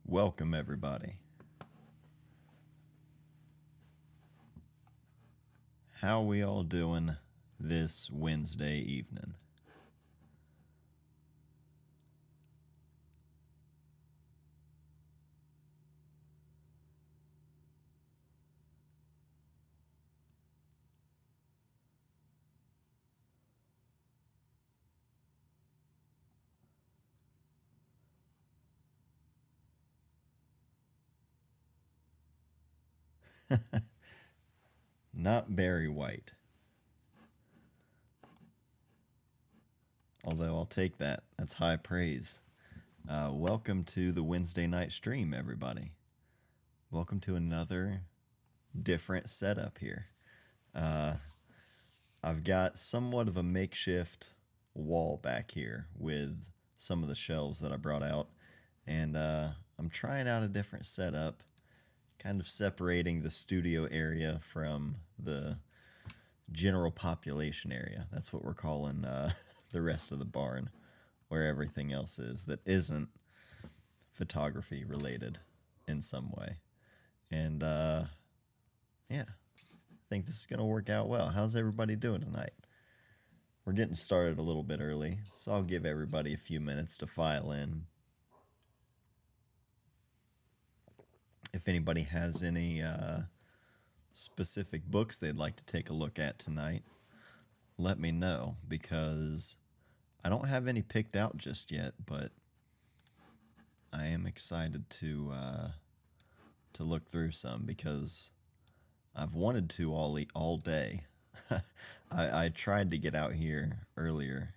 Welcome, everybody. How we all doing this Wednesday evening? Not Barry White. Although I'll take that. That's high praise. Welcome to the Wednesday night stream, everybody. Welcome to another different setup here. I've got somewhat of a makeshift wall back here with some of the shelves that I brought out, and I'm trying out a different setup, kind of separating the studio area from the general population area. That's what we're calling the rest of the barn, where everything else is that isn't photography related in some way. And yeah, I think this is going to work out well. How's everybody doing tonight? We're getting started a little bit early, so I'll give everybody a few minutes to file in. If anybody has any specific books they'd like to take a look at tonight, let me know, because I don't have any picked out just yet, but I am excited to look through some, because I've wanted to all day. I tried to get out here earlier,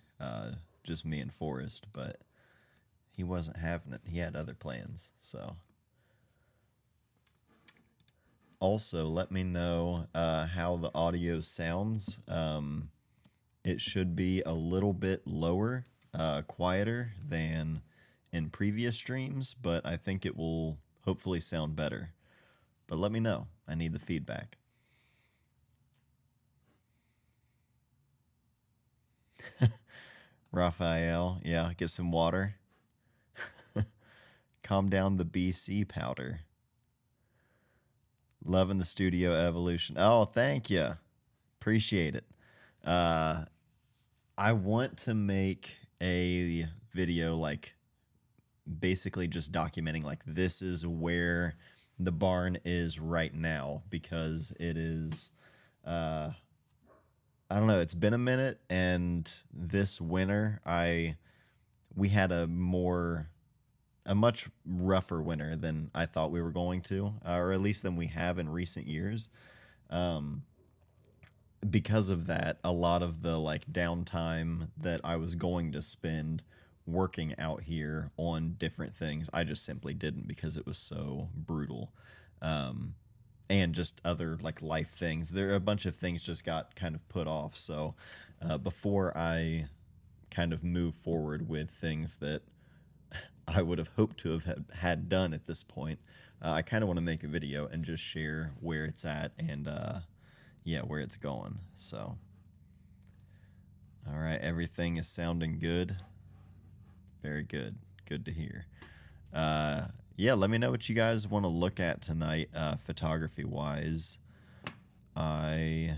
just me and Forrest, but he wasn't having it. He had other plans, so. Also, let me know how the audio sounds. It should be a little bit lower, quieter than in previous streams, but I think it will hopefully sound better. But let me know. I need the feedback. Raphael, yeah, get some water. Calm down the BC powder. Loving the studio evolution. Oh, thank you. Appreciate it. I want to make a video like basically just documenting like this is where the barn is right now, because it is I don't know, it's been a minute, and this winter we had a much rougher winter than I thought we were going to, or at least than we have in recent years. Because of that, a lot of the like downtime that I was going to spend working out here on different things, I just simply didn't, because it was so brutal. And just other like life things. There are a bunch of things just got kind of put off. So before I kind of move forward with things that I would have hoped to have had done at this point, I kind of want to make a video and just share where it's at, and yeah, where it's going. So, all right, everything is sounding good. Very good. Good to hear. Yeah, let me know what you guys want to look at tonight, photography wise. I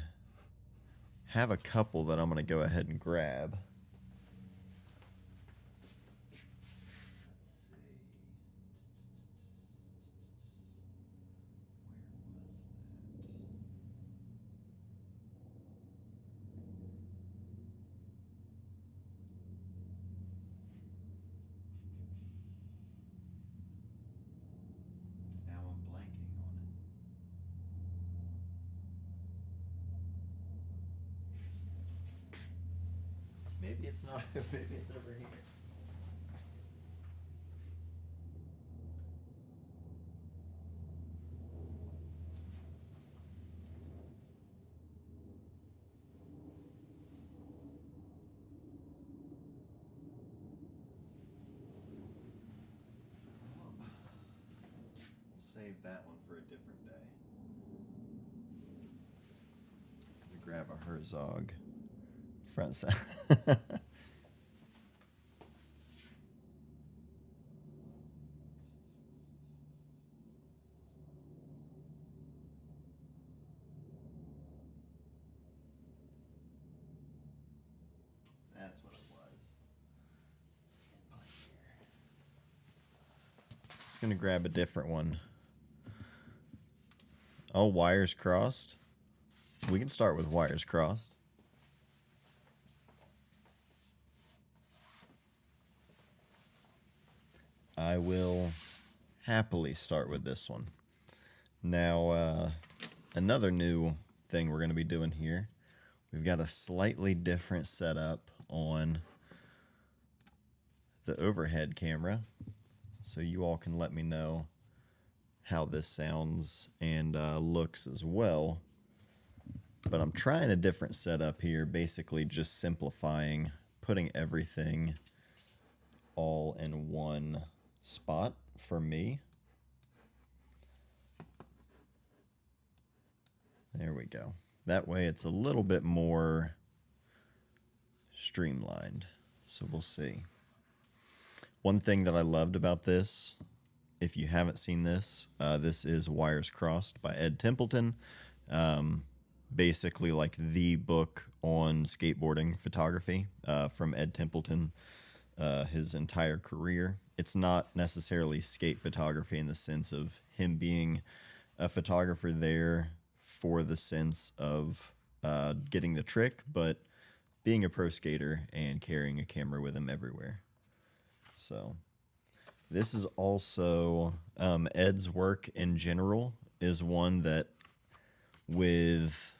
have a couple that I'm going to go ahead and grab. Now I'm blanking on it. Maybe it's not. Maybe it's over here. We'll save that one for a different day. Let me grab a Herzog front side. Just gonna grab a different one. Oh, wires crossed. We can start with wires crossed. I will happily start with this one. Now, another new thing we're going to be doing here. We've got a slightly different setup on the overhead camera, so you all can let me know how this sounds and looks as well. But I'm trying a different setup here, basically just simplifying, putting everything all in one spot for me. There we go. That way it's a little bit more streamlined. So we'll see. One thing that I loved about this, if you haven't seen this, this is Wires Crossed by Ed Templeton. Basically like the book on skateboarding photography from Ed Templeton, his entire career. It's not necessarily skate photography in the sense of him being a photographer there for the sense of getting the trick, but being a pro skater and carrying a camera with him everywhere. So this is also Ed's work in general is one that with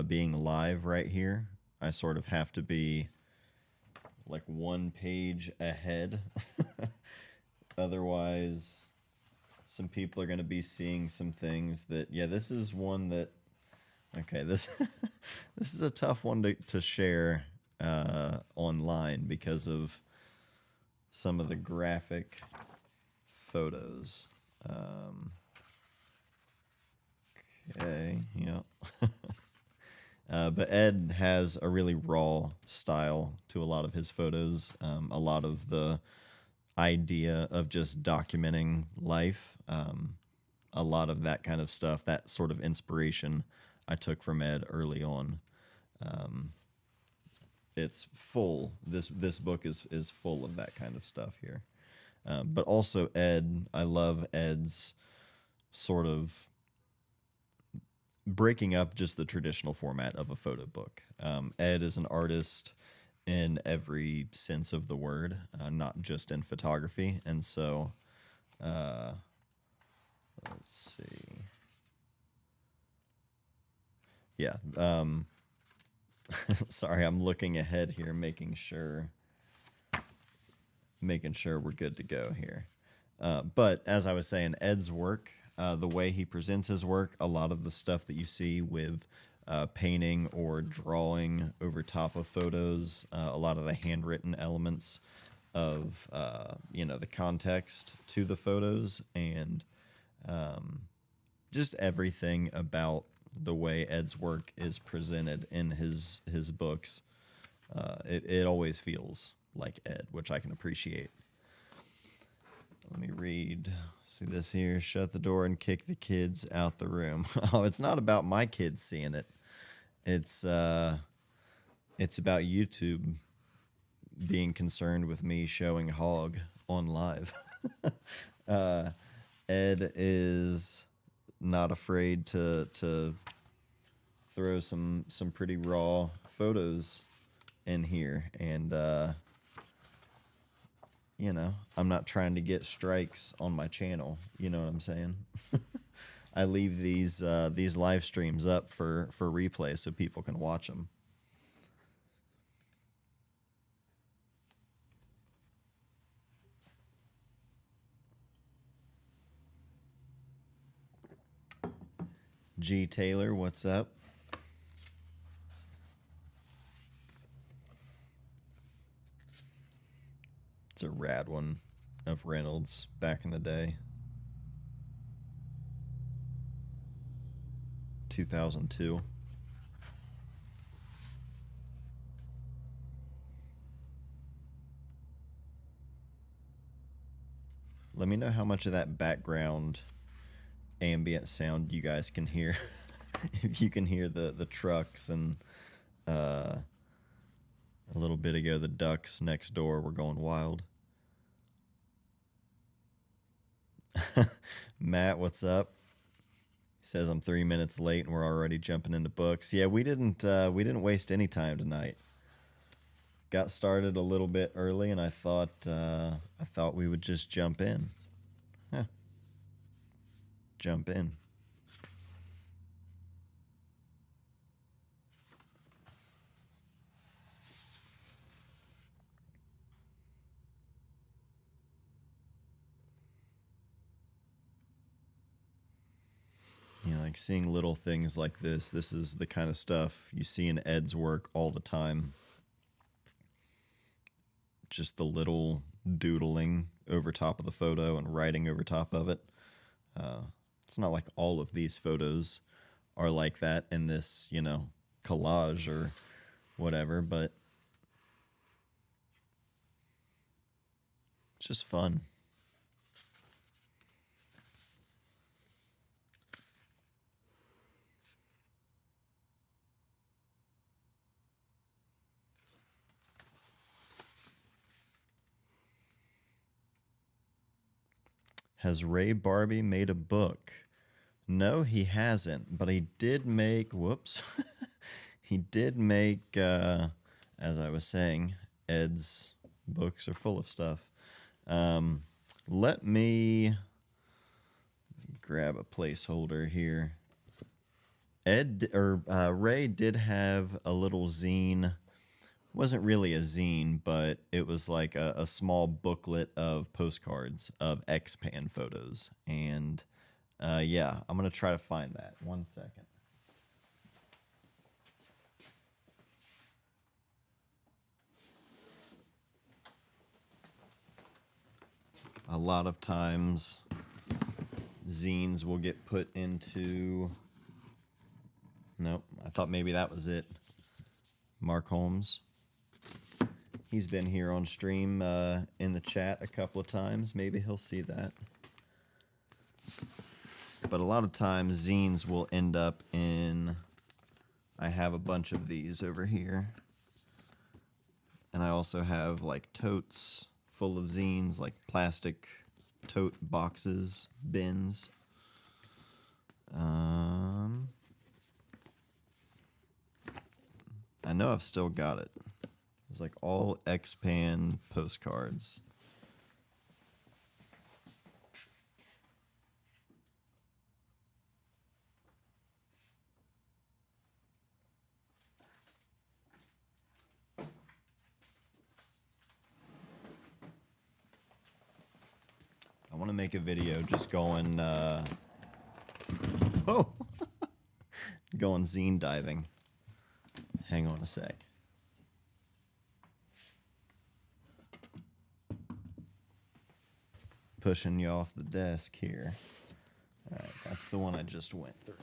being live right here, I sort of have to be like one page ahead. Otherwise, some people are going to be seeing some things that, yeah, this is one that, okay, this this is a tough one to share online because of some of the graphic photos. Okay, yeah. But Ed has a really raw style to a lot of his photos. A lot of the idea of just documenting life, a lot of that kind of stuff, that sort of inspiration I took from Ed early on. It's full. This book is full of that kind of stuff here. But also Ed, I love Ed's sort of breaking up just the traditional format of a photo book. Ed is an artist in every sense of the word, not just in photography. And so, let's see. Yeah. Sorry, I'm looking ahead here, making sure we're good to go here. But as I was saying, Ed's work, the way he presents his work, a lot of the stuff that you see with painting or drawing over top of photos, a lot of the handwritten elements of the context to the photos, and just everything about the way Ed's work is presented in his books. It always feels like Ed, which I can appreciate. Let me read. See this here. Shut the door and kick the kids out the room. Oh, it's not about my kids seeing it. It's about YouTube being concerned with me showing hog on live. Ed is not afraid to throw some pretty raw photos in here, and I'm not trying to get strikes on my channel. You know what I'm saying? I leave these live streams up for replay so people can watch them. G Taylor, what's up? It's a rad one of Reynolds back in the day. 2002. Let me know how much of that background ambient sound you guys can hear. If you can hear the trucks, and a little bit ago the ducks next door were going wild. Matt, what's up? He says I'm 3 minutes late and we're already jumping into books. Yeah, we didn't waste any time tonight. Got started a little bit early, and I thought we would just jump in. Huh, jump in. You know, like seeing little things like this. This is the kind of stuff you see in Ed's work all the time. Just the little doodling over top of the photo and writing over top of it. Uh, it's not like all of these photos are like that in this, collage or whatever, but it's just fun. Has Ray Barbie made a book? No, he hasn't, but he did make, whoops, he did make, as I was saying, Ed's books are full of stuff. Um, Let me grab a placeholder here. Ray did have a little zine. It wasn't really a zine, but it was like a small booklet of postcards of X-Pan photos. And yeah, I'm going to try to find that. 1 second. A lot of times, zines will get put into... Nope, I thought maybe that was it. Mark Holmes. He's been here on stream in the chat a couple of times. Maybe he'll see that. But a lot of times, zines will end up in... I have a bunch of these over here. And I also have, like, totes full of zines, like plastic tote boxes, bins. I know I've still got it. It's like all X-Pan postcards. I want to make a video just going, oh, going zine diving. Hang on a sec. Pushing you off the desk here. All right, that's the one I just went through.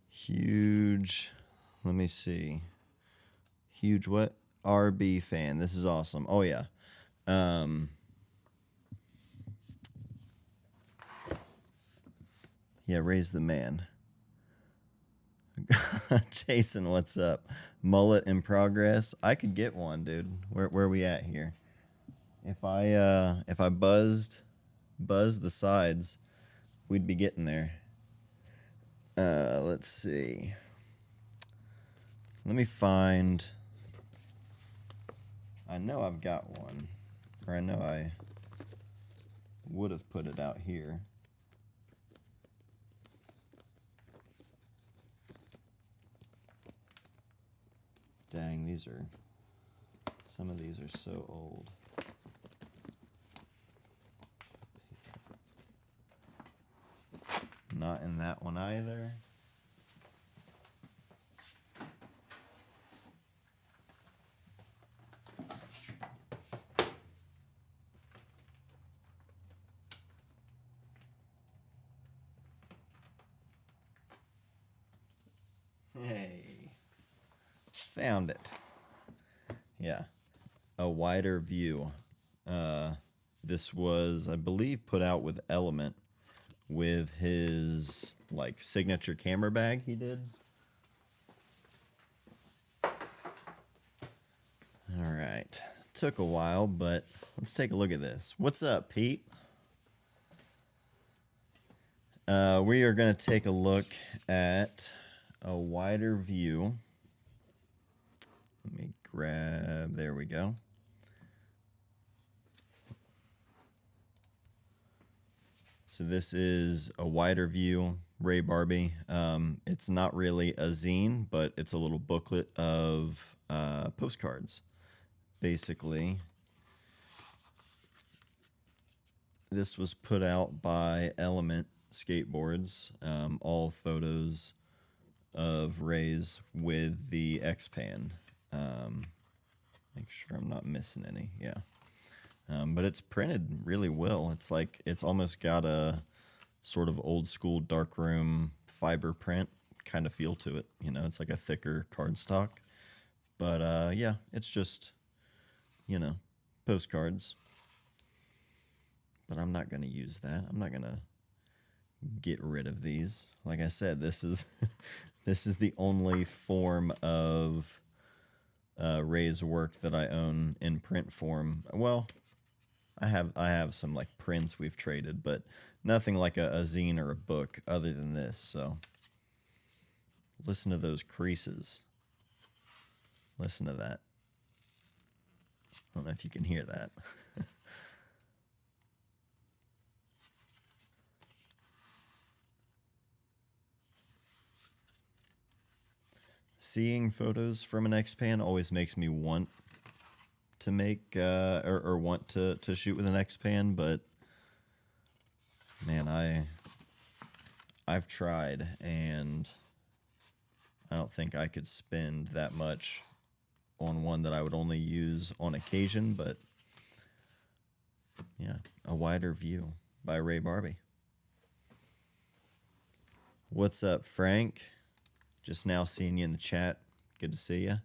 Huge, let me see. Huge what? RB fan. This is awesome. Oh, yeah. Yeah, raise the man. Jason, what's up? Mullet in progress. I could get one, dude. Where are we at here? If I buzzed the sides, we'd be getting there. Let's see. Let me find. I know I've got one, or I know I would have put it out here. Dang, some of these are so old. Not in that one either. Hey, found it. Yeah, a wider view. This was, I believe, put out with Element with his like signature camera bag he did. All right, Took a while, but let's take a look at this. What's up, Pete? We are going to take a look at a wider view. Let me grab, there we go. So this is a wider view, Ray Barbie. It's not really a zine, but it's a little booklet of postcards. Basically, this was put out by Element Skateboards, all photos of Ray's with the X-Pan. Make sure I'm not missing any, yeah. But it's printed really well. It's like, it's almost got a sort of old school darkroom fiber print kind of feel to it. You know, it's like a thicker cardstock. But yeah, it's just, you know, postcards. But I'm not going to use that. I'm not going to get rid of these. Like I said, this is this is the only form of Ray's work that I own in print form. Well, I have some like prints we've traded, but nothing like a zine or a book other than this. So listen to those creases. Listen to that. I don't know if you can hear that. Seeing photos from an X-Pan always makes me want to make or want to shoot with an X-Pan, but man, I've tried, and I don't think I could spend that much on one that I would only use on occasion. But yeah, A Wider View by Ray Barbie. What's up, Frank? Just now seeing you in the chat. Good to see you.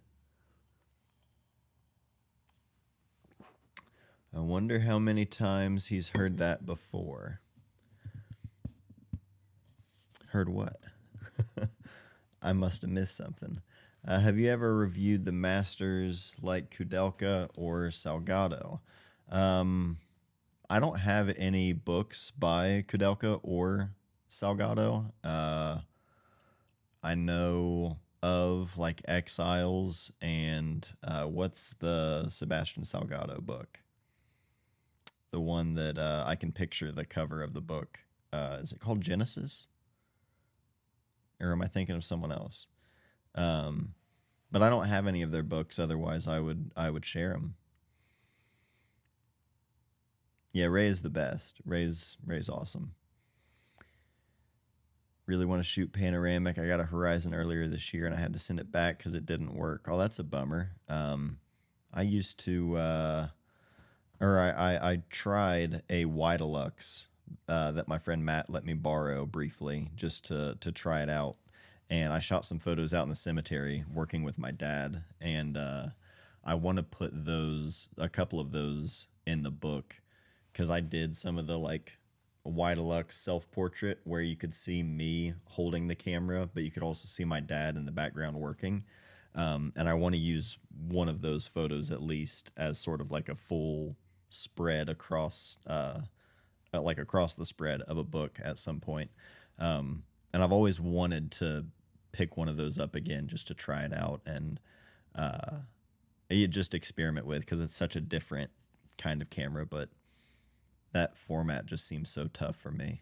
I wonder how many times he's heard that before. Heard what? I must have missed something. Have you ever reviewed the masters like Kudelka or Salgado? I don't have any books by Kudelka or Salgado. I know of like Exiles and what's the Sebastian Salgado book? The one that I can picture the cover of the book. Is it called Genesis? Or am I thinking of someone else? But I don't have any of their books. Otherwise, I would share them. Yeah, Ray is the best. Ray's awesome. Really want to shoot panoramic. I got a Horizon earlier this year, and I had to send it back because it didn't work. Oh, that's a bummer. I used to, I tried a Widelux that my friend Matt let me borrow briefly just to try it out. And I shot some photos out in the cemetery working with my dad. And I want to put a couple of those in the book because I did some of the like Widelux self-portrait where you could see me holding the camera, but you could also see my dad in the background working. And I want to use one of those photos at least as sort of like a full spread across across the spread of a book at some point. And I've always wanted to pick one of those up again just to try it out and you just experiment with because it's such a different kind of camera, but that format just seems so tough for me.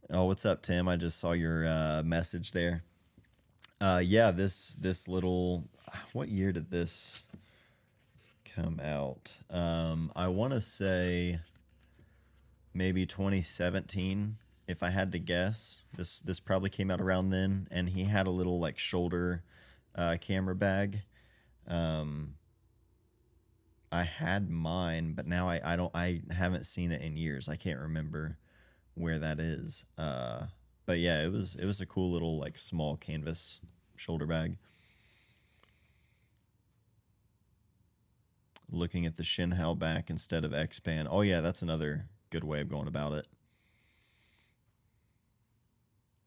Oh, what's up, Tim? I just saw your message there. Yeah, this little, what year did this come out? I want to say maybe 2017, if I had to guess. This probably came out around then, and he had a little like shoulder camera bag. I had mine, but now I haven't seen it in years. I can't remember where that is. But yeah, it was a cool little like small canvas shoulder bag. Looking at the Shinhao back instead of X-Pan. Oh yeah, that's another good way of going about it.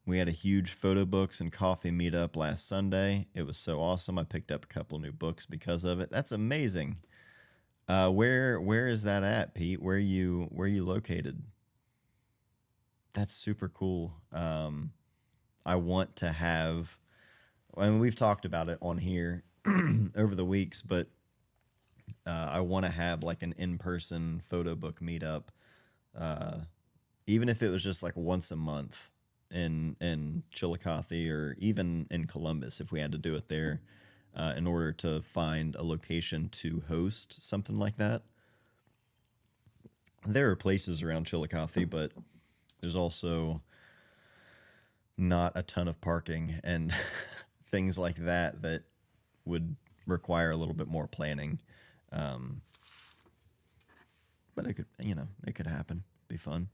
We had a huge photo books and coffee meetup last Sunday. It was so awesome. I picked up a couple new books because of it. That's amazing. Where is that at, Pete? Where you located? That's super cool. I want to have. I mean, we've talked about it on here over the weeks, but I want to have like an in-person photo book meetup, uh, even if it was just like once a month in Chillicothe or even in Columbus, if we had to do it there, in order to find a location to host something like that. There are places around Chillicothe, but there's also not a ton of parking and things like that that would require a little bit more planning. Um, but it could happen. Be fun.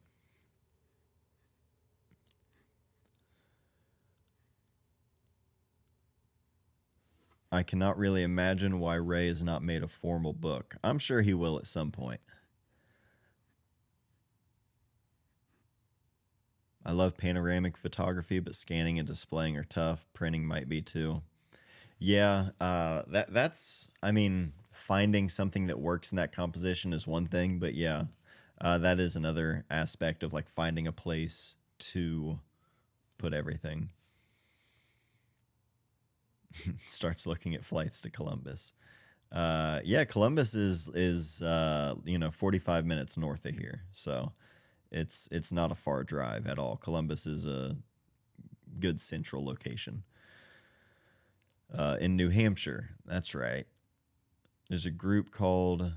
I cannot really imagine why Ray has not made a formal book. I'm sure he will at some point. I love panoramic photography, but scanning and displaying are tough. Printing might be too. Yeah, that's. I mean, finding something that works in that composition is one thing, but yeah, that is another aspect of like finding a place to put everything. Starts looking at flights to Columbus. Yeah, Columbus is 45 minutes north of here, so it's not a far drive at all. Columbus is a good central location. In New Hampshire, that's right. There's a group called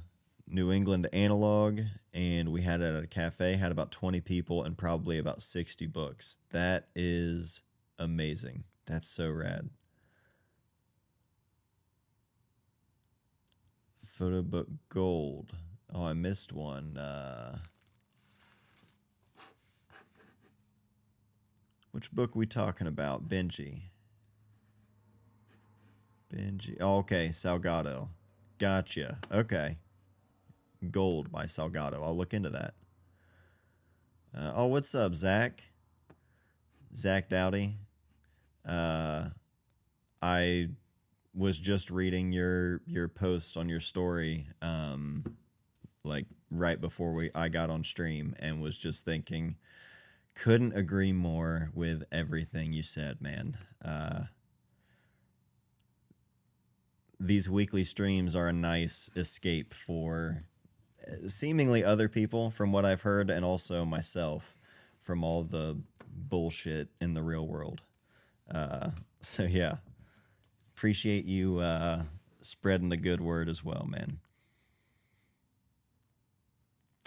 New England Analog, and we had it at a cafe. Had about 20 people and probably about 60 books. That is amazing. That's so rad. Photo book gold. Oh, I missed one. Which book we talking about? Benji. Benji. Oh, okay, Salgado. Gotcha. Okay. Gold by Salgado. I'll look into that. Oh, what's up, Zach? Zach Dowdy. Uh, I was just reading your post on your story, like right before I got on stream, and was just thinking, couldn't agree more with everything you said, man. These weekly streams are a nice escape for seemingly other people, from what I've heard, and also myself from all the bullshit in the real world. So yeah, appreciate you spreading the good word as well, man.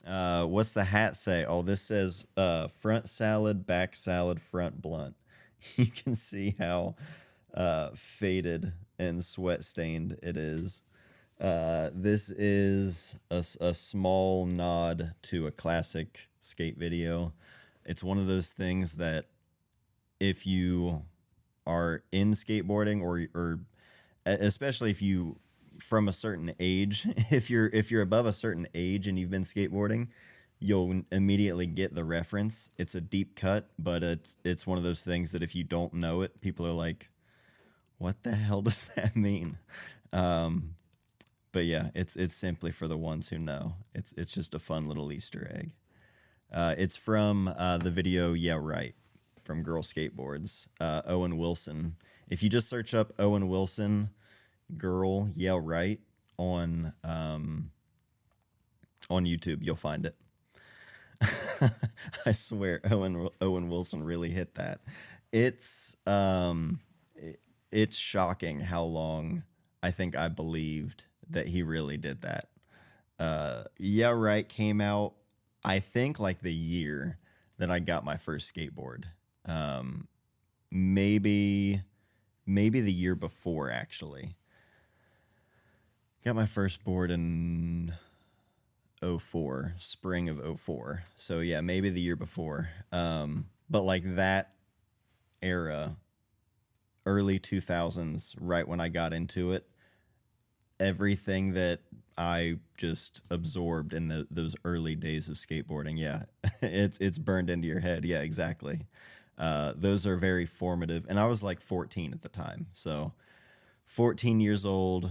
What's the hat say? Oh, this says front salad, back salad, front blunt. You can see how faded and sweat stained it is. This is a small nod to a classic skate video. It's one of those things that if you are in skateboarding, or especially if you from a certain age, if you're above a certain age and you've been skateboarding, you'll immediately get the reference. It's a deep cut, but it's one of those things that if you don't know it, people are like, what the hell does that mean? Um, but yeah, it's simply for the ones who know. It's just a fun little Easter egg. It's from the video Yeah Right, from Girl Skateboards. Owen Wilson. If you just search up Owen Wilson Girl Yeah Right on YouTube, you'll find it. I swear, Owen Wilson really hit that. It's it's shocking how long I think I believed that he really did that. Yeah Right came out, I think, like the year that I got my first skateboard. Um, maybe the year before, actually. Got my first board in '04, spring of '04. So yeah, maybe the year before. But like that era, early 2000s, right when I got into it, everything that I just absorbed in those early days of skateboarding, yeah, it's burned into your head. Yeah, exactly. Those are very formative. And I was like 14 at the time. So 14 years old,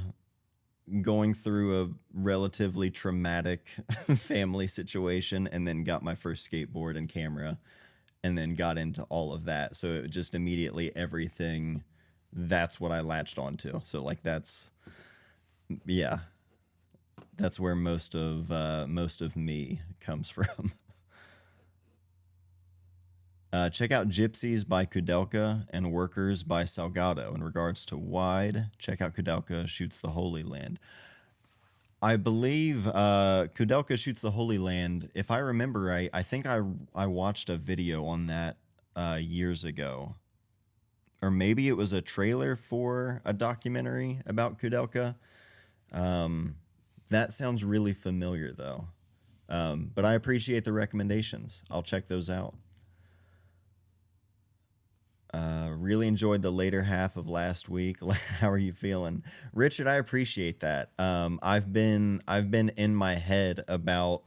going through a relatively traumatic family situation, and then got my first skateboard and camera, and then got into all of that. So it just immediately everything, that's what I latched onto. So like yeah, that's where most of me comes from. Check out Gypsies by Kudelka and Workers by Salgado. In regards to Wide, check out Kudelka Shoots the Holy Land. I believe Kudelka Shoots the Holy Land. If I remember right, I think I watched a video on that years ago. Or maybe it was a trailer for a documentary about Kudelka. That sounds really familiar, though. But I appreciate the recommendations. I'll check those out. Really enjoyed the later half of last week. How are you feeling, Richard? I appreciate that. I've been in my head about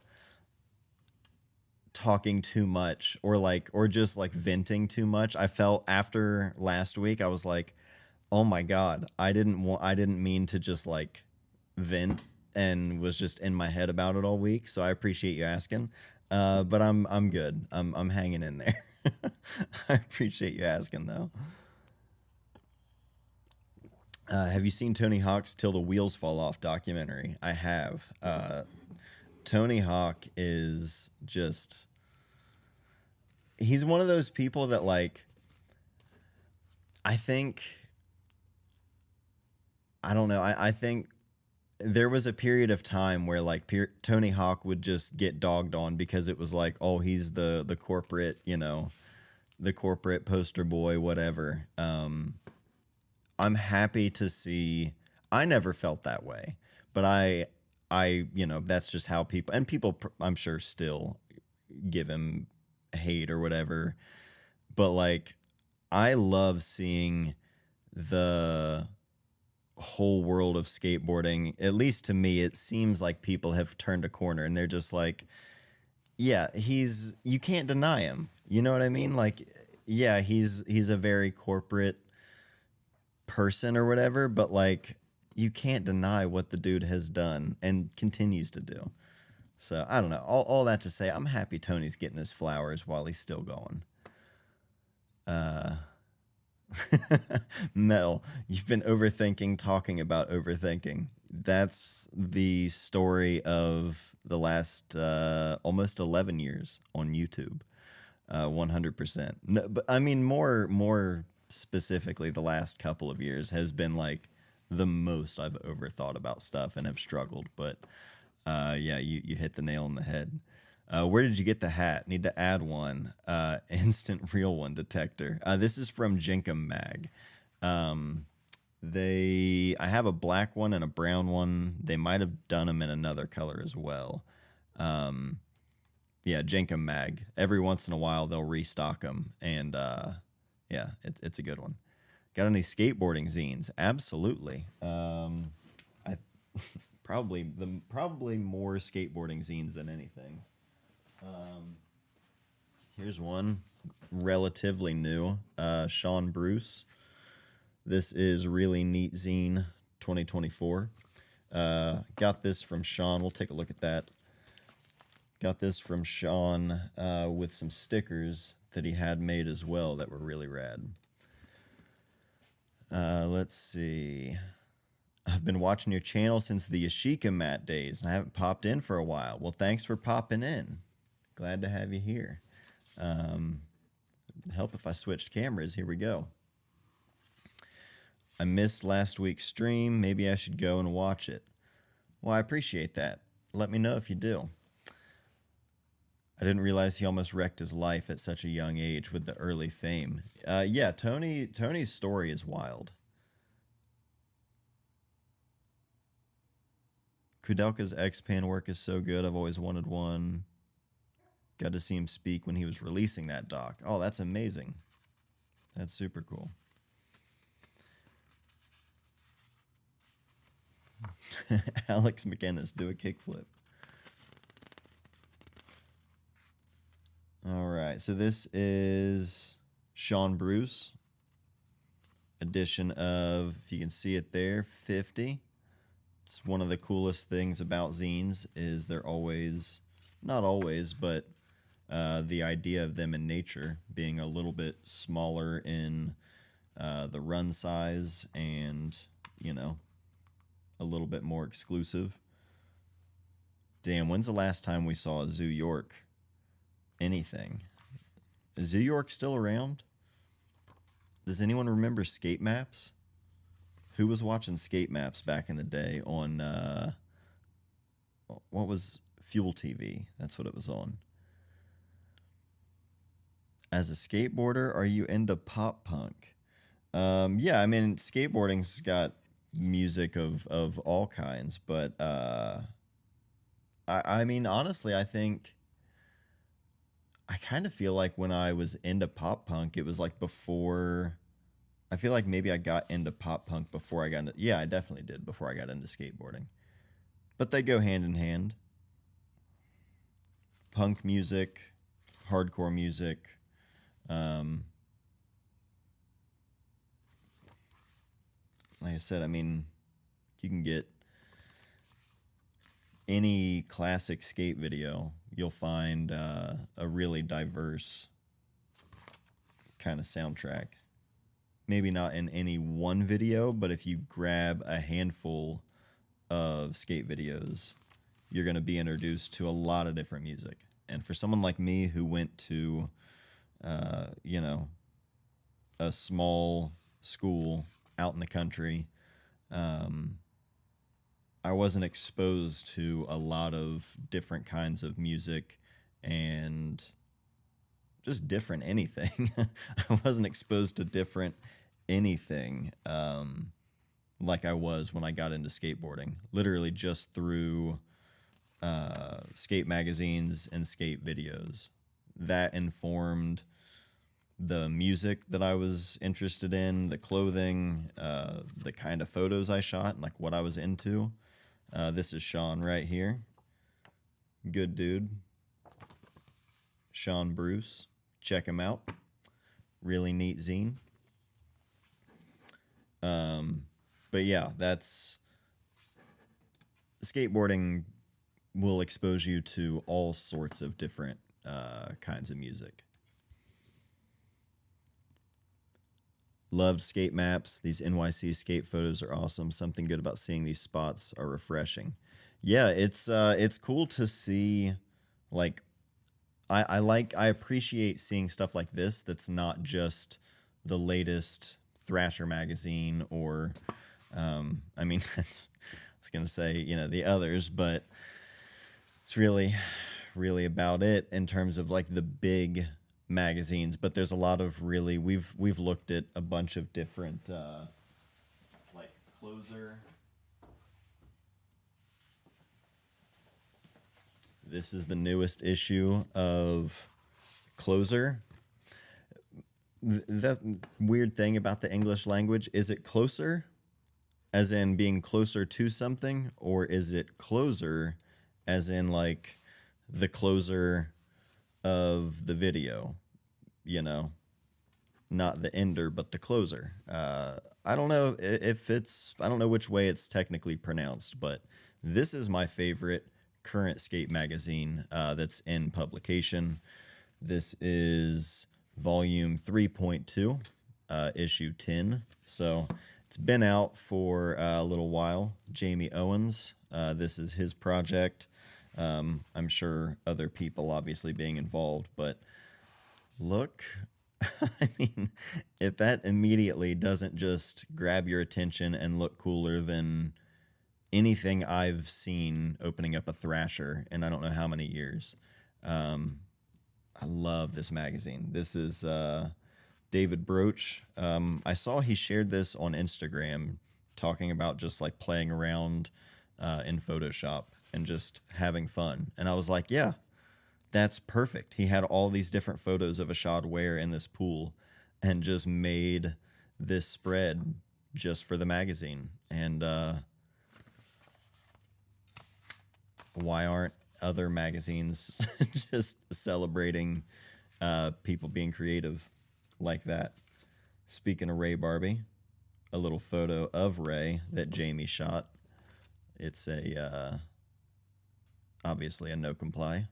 talking too much, or just like venting too much. I felt after last week, I was like, oh my god, I didn't mean to just like vent, and was just in my head about it all week. So I appreciate you asking. But I'm good. I'm hanging in there. I appreciate you asking, though. Have you seen Tony Hawk's Till the Wheels Fall Off documentary? I have. Tony Hawk is just... He's one of those people that, like... I think... I don't know. I think there was a period of time where, like, Tony Hawk would just get dogged on because it was like, oh, he's the corporate, the corporate poster boy, whatever. I'm happy to see. I never felt that way, but that's just how people, I'm sure, still give him hate or whatever. But like, I love seeing the whole world of skateboarding. At least to me, it seems like people have turned a corner, and they're just like, yeah, you can't deny him. You know what I mean? Like, yeah, he's a very corporate person or whatever, but like, you can't deny what the dude has done and continues to do. So I don't know. All that to say, I'm happy Tony's getting his flowers while he's still going. Mel, you've been overthinking talking about overthinking. That's the story of the last almost 11 years on YouTube. 100%. No, but I mean, more specifically, the last couple of years has been like the most I've overthought about stuff and have struggled. But yeah, you hit the nail on the head. Where did you get the hat? Need to add one. Instant real one detector. This is from Jenkem Mag. I have a black one and a brown one. They might have done them in another color as well. Yeah, Jenkem Mag. Every once in a while they'll restock them, and yeah, it's a good one. Got any skateboarding zines? Absolutely. I probably more skateboarding zines than anything. Here's one, relatively new. Sean Bruce. This is Really Neat Zine 2024. Got this from Sean. We'll take a look at that. Got this from Sean with some stickers that he had made as well that were really rad. Let's see. I've been watching your channel since the Yashica Mat days, and I haven't popped in for a while. Well, thanks for popping in. Glad to have you here. Help if I switched cameras. Here we go. I missed last week's stream. Maybe I should go and watch it. Well, I appreciate that. Let me know if you do. I didn't realize he almost wrecked his life at such a young age with the early fame. Yeah, Tony's story is wild. Kudelka's X-Pan work is so good. I've always wanted one. Got to see him speak when he was releasing that doc. Oh, that's amazing. That's super cool. Alex McInnes, do a kickflip. All right, so this is Sean Bruce, edition of, if you can see it there, 50. It's one of the coolest things about zines is they're always, not always, but the idea of them in nature being a little bit smaller in the run size and, you know, a little bit more exclusive. Damn, when's the last time we saw a Zoo York? Anything? Is Zoo York still around? Does anyone remember Skate Maps? Who was watching Skate Maps back in the day on, what was Fuel TV? That's what it was on. As a skateboarder, are you into pop punk? Yeah, I mean, skateboarding's got music of all kinds, but I mean, honestly, I think I kind of feel like when I was into pop punk, it was like before. I feel like maybe I got into pop punk before I got into. Yeah, I definitely did before I got into skateboarding. But they go hand in hand. Punk music, hardcore music. Like I said, I mean, you can get any classic skate video, you'll find a really diverse kind of soundtrack. Maybe not in any one video, but if you grab a handful of skate videos, you're going to be introduced to a lot of different music. And for someone like me who went to, you know, a small school out in the country, I wasn't exposed to a lot of different kinds of music and just different anything. I wasn't exposed to different anything like I was when I got into skateboarding, literally just through skate magazines and skate videos. That informed the music that I was interested in, the clothing, the kind of photos I shot, and like what I was into. This is Sean right here. Good dude. Sean Bruce. Check him out. Really neat zine. But yeah, that's skateboarding will expose you to all sorts of different kinds of music. Loved skate maps. These NYC skate photos are awesome. Something good about seeing these spots are refreshing. Yeah, it's cool to see. Like, I appreciate seeing stuff like this. That's not just the latest Thrasher magazine or, I mean, I was gonna say, you know, the others, but it's really about it in terms of like the big magazines. But there's a lot of really we've looked at a bunch of different like Closer. This is the newest issue of Closer. That weird thing about the English language, is it closer as in being closer to something, or is it closer as in like the closer of the video, you know, not the ender, but the closer. I don't know if it's, I don't know which way it's technically pronounced, but this is my favorite current skate magazine that's in publication. This is volume 3.2, issue 10. So it's been out for a little while. Jamie Owens, this is his project. I'm sure other people obviously being involved, but look, I mean, if that immediately doesn't just grab your attention and look cooler than anything I've seen opening up a Thrasher in I don't know how many years. I love this magazine. This is David Broach. I saw he shared this on Instagram talking about just like playing around in Photoshop and just having fun. And I was like, yeah, that's perfect. He had all these different photos of Ashad Ware in this pool and just made this spread just for the magazine. And why aren't other magazines just celebrating people being creative? like that. Speaking of Ray Barbie, a little photo of Ray that Jamie shot. It's a obviously a no comply,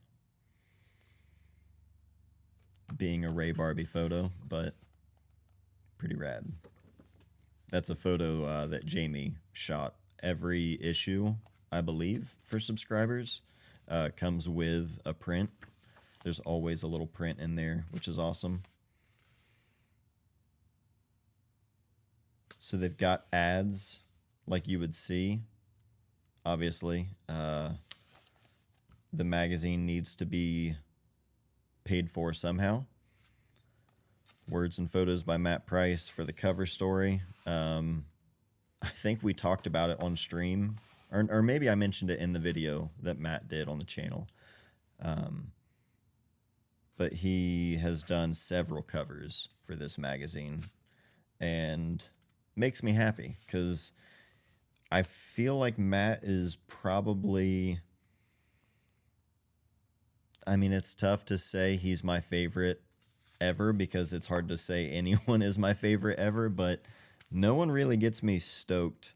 being a Ray Barbie photo, but pretty rad. That's a photo that Jamie shot. Every issue, I believe, for subscribers comes with a print. There's always a little print in there, which is awesome. So they've got ads like you would see. Obviously, the magazine needs to be paid for somehow. Words and photos by Matt Price for the cover story. I think we talked about it on stream, or maybe I mentioned it in the video that Matt did on the channel. But he has done several covers for this magazine, and makes me happy because I feel like Matt is probably, I mean, it's tough to say he's my favorite ever because it's hard to say anyone is my favorite ever, but no one really gets me stoked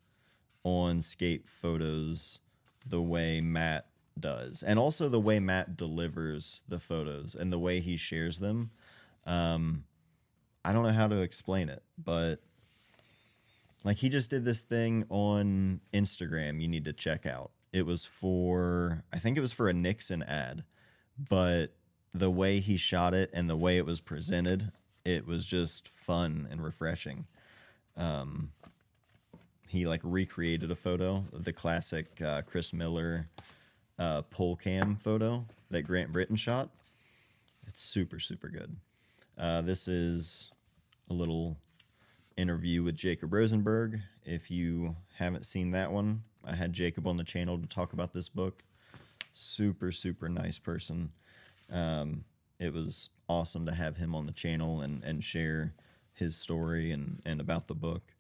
on skate photos the way Matt does, and also the way Matt delivers the photos and the way he shares them. I don't know how to explain it, but like he just did this thing on Instagram you need to check out. It was for, I think it was for a Nixon ad, but the way he shot it and the way it was presented, it was just fun and refreshing. He like recreated a photo, the classic Chris Miller pull cam photo that Grant Britton shot. It's super, super good. This is a little interview with Jacob Rosenberg. If you haven't seen that one, I had Jacob on the channel to talk about this book. Super, super nice person. It was awesome to have him on the channel and share his story and about the book.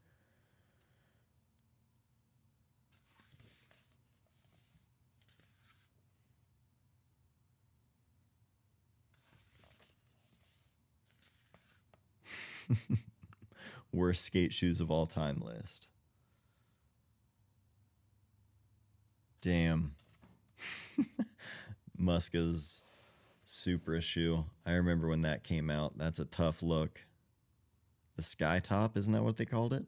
Worst skate shoes of all time list. Damn. Muska's Supra shoe. I remember when that came out. That's a tough look. The Sky Top, isn't that what they called it?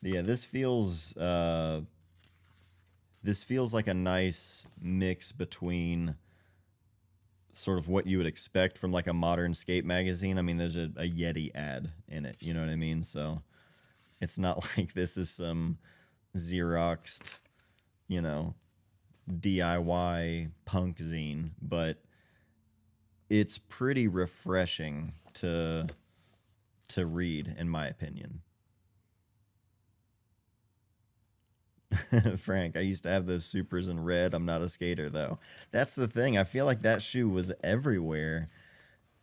Yeah, this feels like a nice mix between sort of what you would expect from like a modern skate magazine. I mean, there's a Yeti ad in it, you know what I mean? So it's not like this is some Xeroxed, you know, DIY punk zine, but it's pretty refreshing to read, in my opinion. Frank, I used to have those Supers in red. I'm not a skater though. That's the thing. I feel like that shoe was everywhere.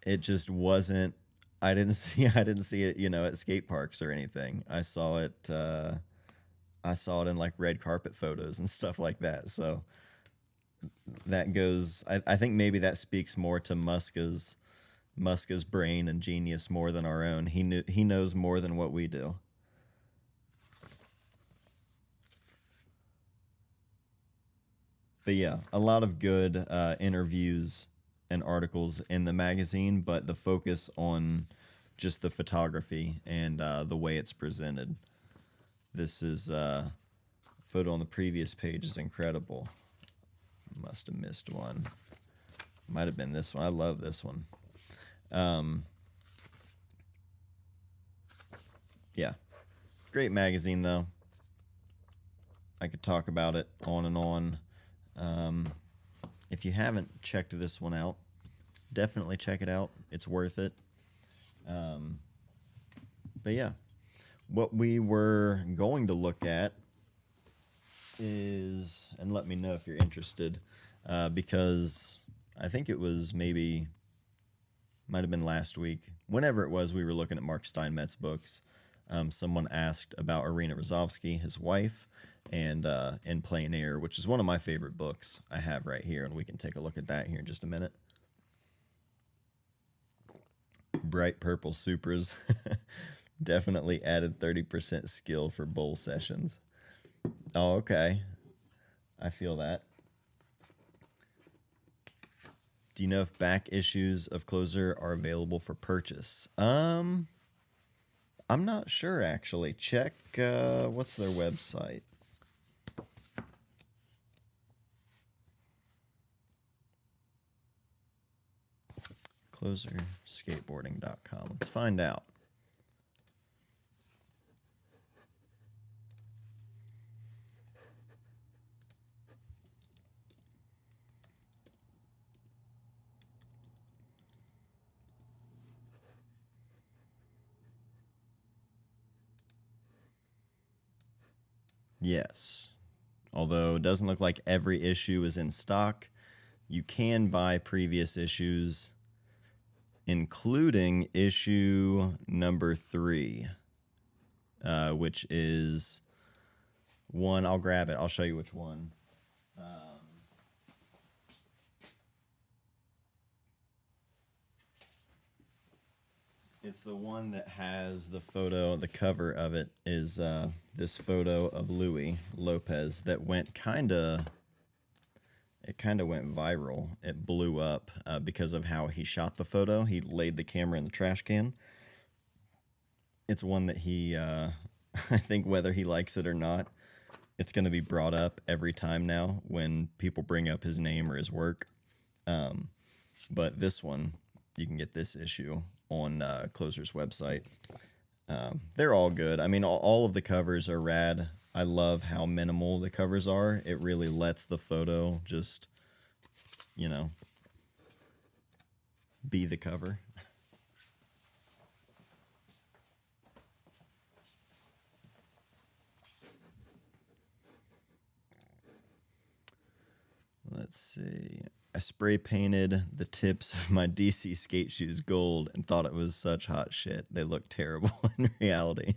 It just wasn't. I didn't see. I didn't see it. You know, at skate parks or anything. I saw it. I saw it in like red carpet photos and stuff like that. So that goes. I think maybe that speaks more to Muska's brain and genius more than our own. He knows more than what we do. But yeah, a lot of good interviews and articles in the magazine, but the focus on just the photography and the way it's presented. This is photo on the previous page is incredible. Must have missed one. Might have been this one. I love this one. Yeah, great magazine though. I could talk about it on and on. If you haven't checked this one out, definitely check it out. It's worth it. But yeah, what we were going to look at is, and let me know if you're interested, because I think it was maybe, might have been last week, whenever it was, we were looking at Mark Steinmetz's books. Someone asked about Irina Rozovsky, his wife, and In Plain Air, which is one of my favorite books I have right here, and we can take a look at that here in just a minute. Bright purple Supras. Definitely added 30% skill for bowl sessions. Oh, okay. I feel that. Do you know if back issues of Closer are available for purchase? I'm not sure actually. Check what's their website? Closerskateboarding.com. Let's find out. Yes. Although it doesn't look like every issue is in stock, you can buy previous issues, including issue number 3, which is one. I'll grab it. I'll show you which one. It's the one that has the photo. The cover of it is this photo of Louis Lopez that went kind of went viral. It blew up because of how he shot the photo. He laid the camera in the trash can. It's one that he, I think whether he likes it or not, it's going to be brought up every time now when people bring up his name or his work. But this one, you can get this issue on Closer's website. They're all good. I mean, all of the covers are rad. I love how minimal the covers are. It really lets the photo just, you know, be the cover. Let's see. I spray painted the tips of my DC skate shoes gold and thought it was such hot shit. They look terrible in reality.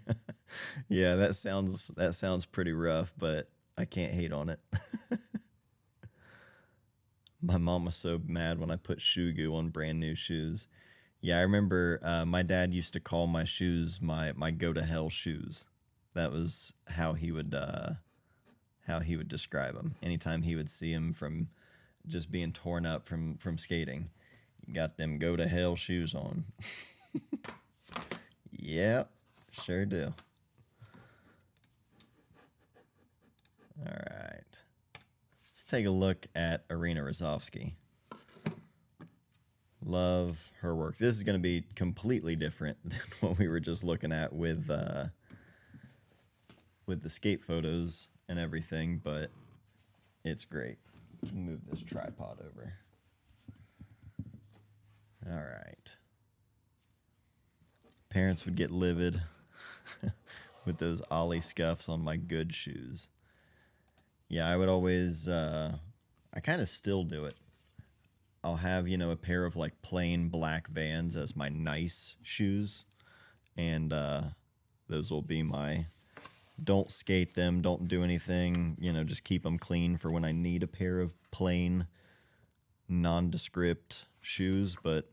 Yeah, that sounds pretty rough, but I can't hate on it. My mom was so mad when I put shoe goo on brand new shoes. Yeah, I remember my dad used to call my shoes my go to hell shoes. That was how he would describe them. Anytime he would see them from just being torn up from skating, you got them go to hell shoes on. Yep, sure do. All right. Let's take a look at Irina Rozovsky. Love her work. This is going to be completely different than what we were just looking at with the skate photos and everything, but it's great. Move this tripod over. All right. Parents would get livid with those Ollie scuffs on my good shoes. Yeah, I would always, I kind of still do it. I'll have, a pair of like plain black Vans as my nice shoes. And those will be my, don't skate them, don't do anything, just keep them clean for when I need a pair of plain, nondescript shoes. But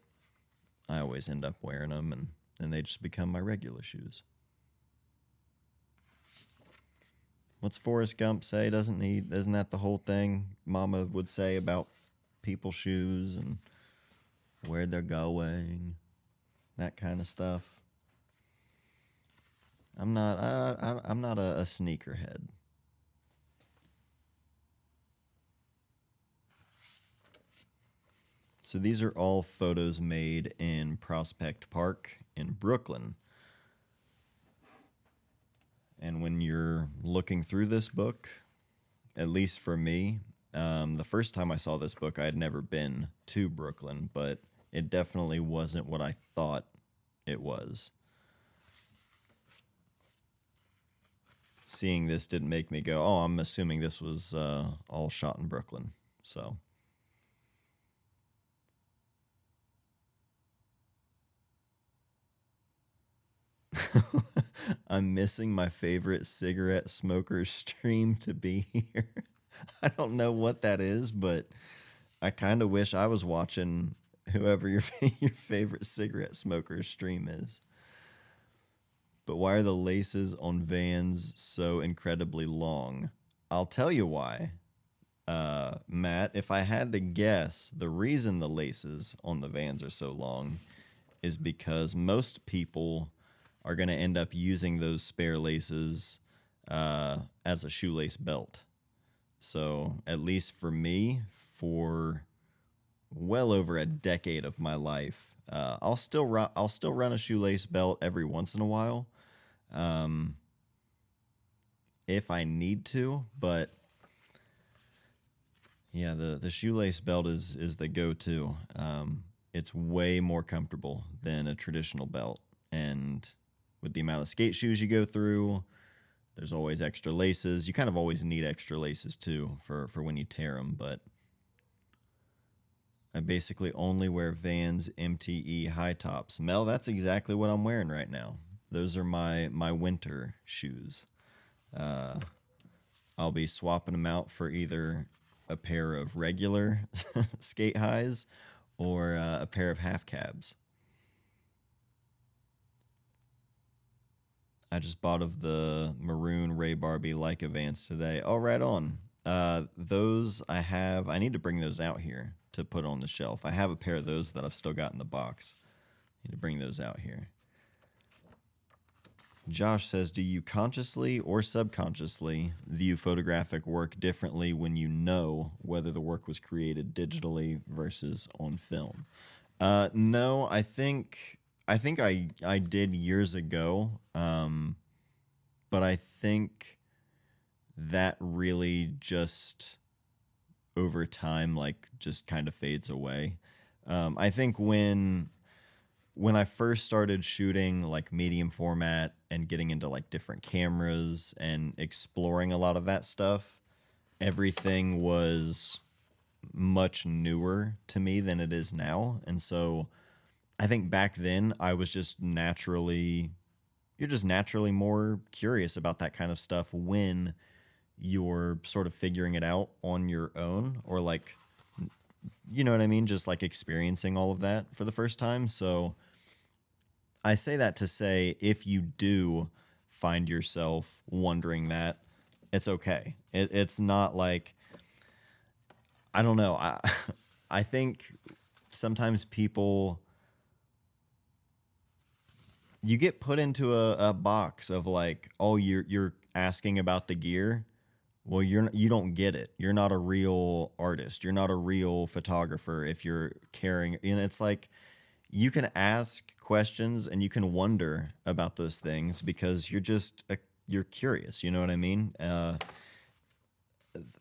I always end up wearing them, and then they just become my regular shoes. What's Forrest Gump say? Isn't that the whole thing Mama would say about people's shoes and where they're going, that kind of stuff? I'm not a sneakerhead. So these are all photos made in Prospect Park in Brooklyn. And when you're looking through this book, at least for me, the first time I saw this book, I had never been to Brooklyn, but it definitely wasn't what I thought it was. Seeing this didn't make me go, oh, I'm assuming this was all shot in Brooklyn. So. I'm missing my favorite cigarette smoker stream to be here. I don't know what that is, but I kind of wish I was watching whoever your favorite cigarette smoker stream is. But why are the laces on Vans so incredibly long? I'll tell you why. Matt, if I had to guess, the reason the laces on the Vans are so long is because most people are going to end up using those spare laces as a shoelace belt. So, at least for me, for well over a decade of my life, I'll still run a shoelace belt every once in a while, um, if I need to. But yeah, the shoelace belt is the go-to. It's way more comfortable than a traditional belt, and with the amount of skate shoes you go through, there's always extra laces. You kind of always need extra laces too for when you tear them. But I basically only wear Vans MTE high tops. Mel, that's exactly what I'm wearing right now. Those are my winter shoes. Uh, I'll be swapping them out for either a pair of regular skate highs or a pair of half cabs. I just bought of the maroon Ray Barbie Leica Vans today. Oh, right on. Those I have. I need to bring those out here to put on the shelf. I have a pair of those that I've still got in the box. Need to bring those out here. Josh says, do you consciously or subconsciously view photographic work differently when you know whether the work was created digitally versus on film? No, I did years ago, but I think that really just over time, like, just kind of fades away. I think when I first started shooting like medium format and getting into like different cameras and exploring a lot of that stuff, everything was much newer to me than it is now. And so I think back then I was just naturally, you're just naturally more curious about that kind of stuff when you're sort of figuring it out on your own, or like, you know what I mean? Just like experiencing all of that for the first time. So I say that to say, if you do find yourself wondering that, it's okay. It's not like, I don't know. I think sometimes people, you get put into a box of like, oh, you're asking about the gear. Well, you don't get it. You're not a real artist. You're not a real photographer if you're caring. And it's like, you can ask questions and you can wonder about those things because you're curious. You know what I mean?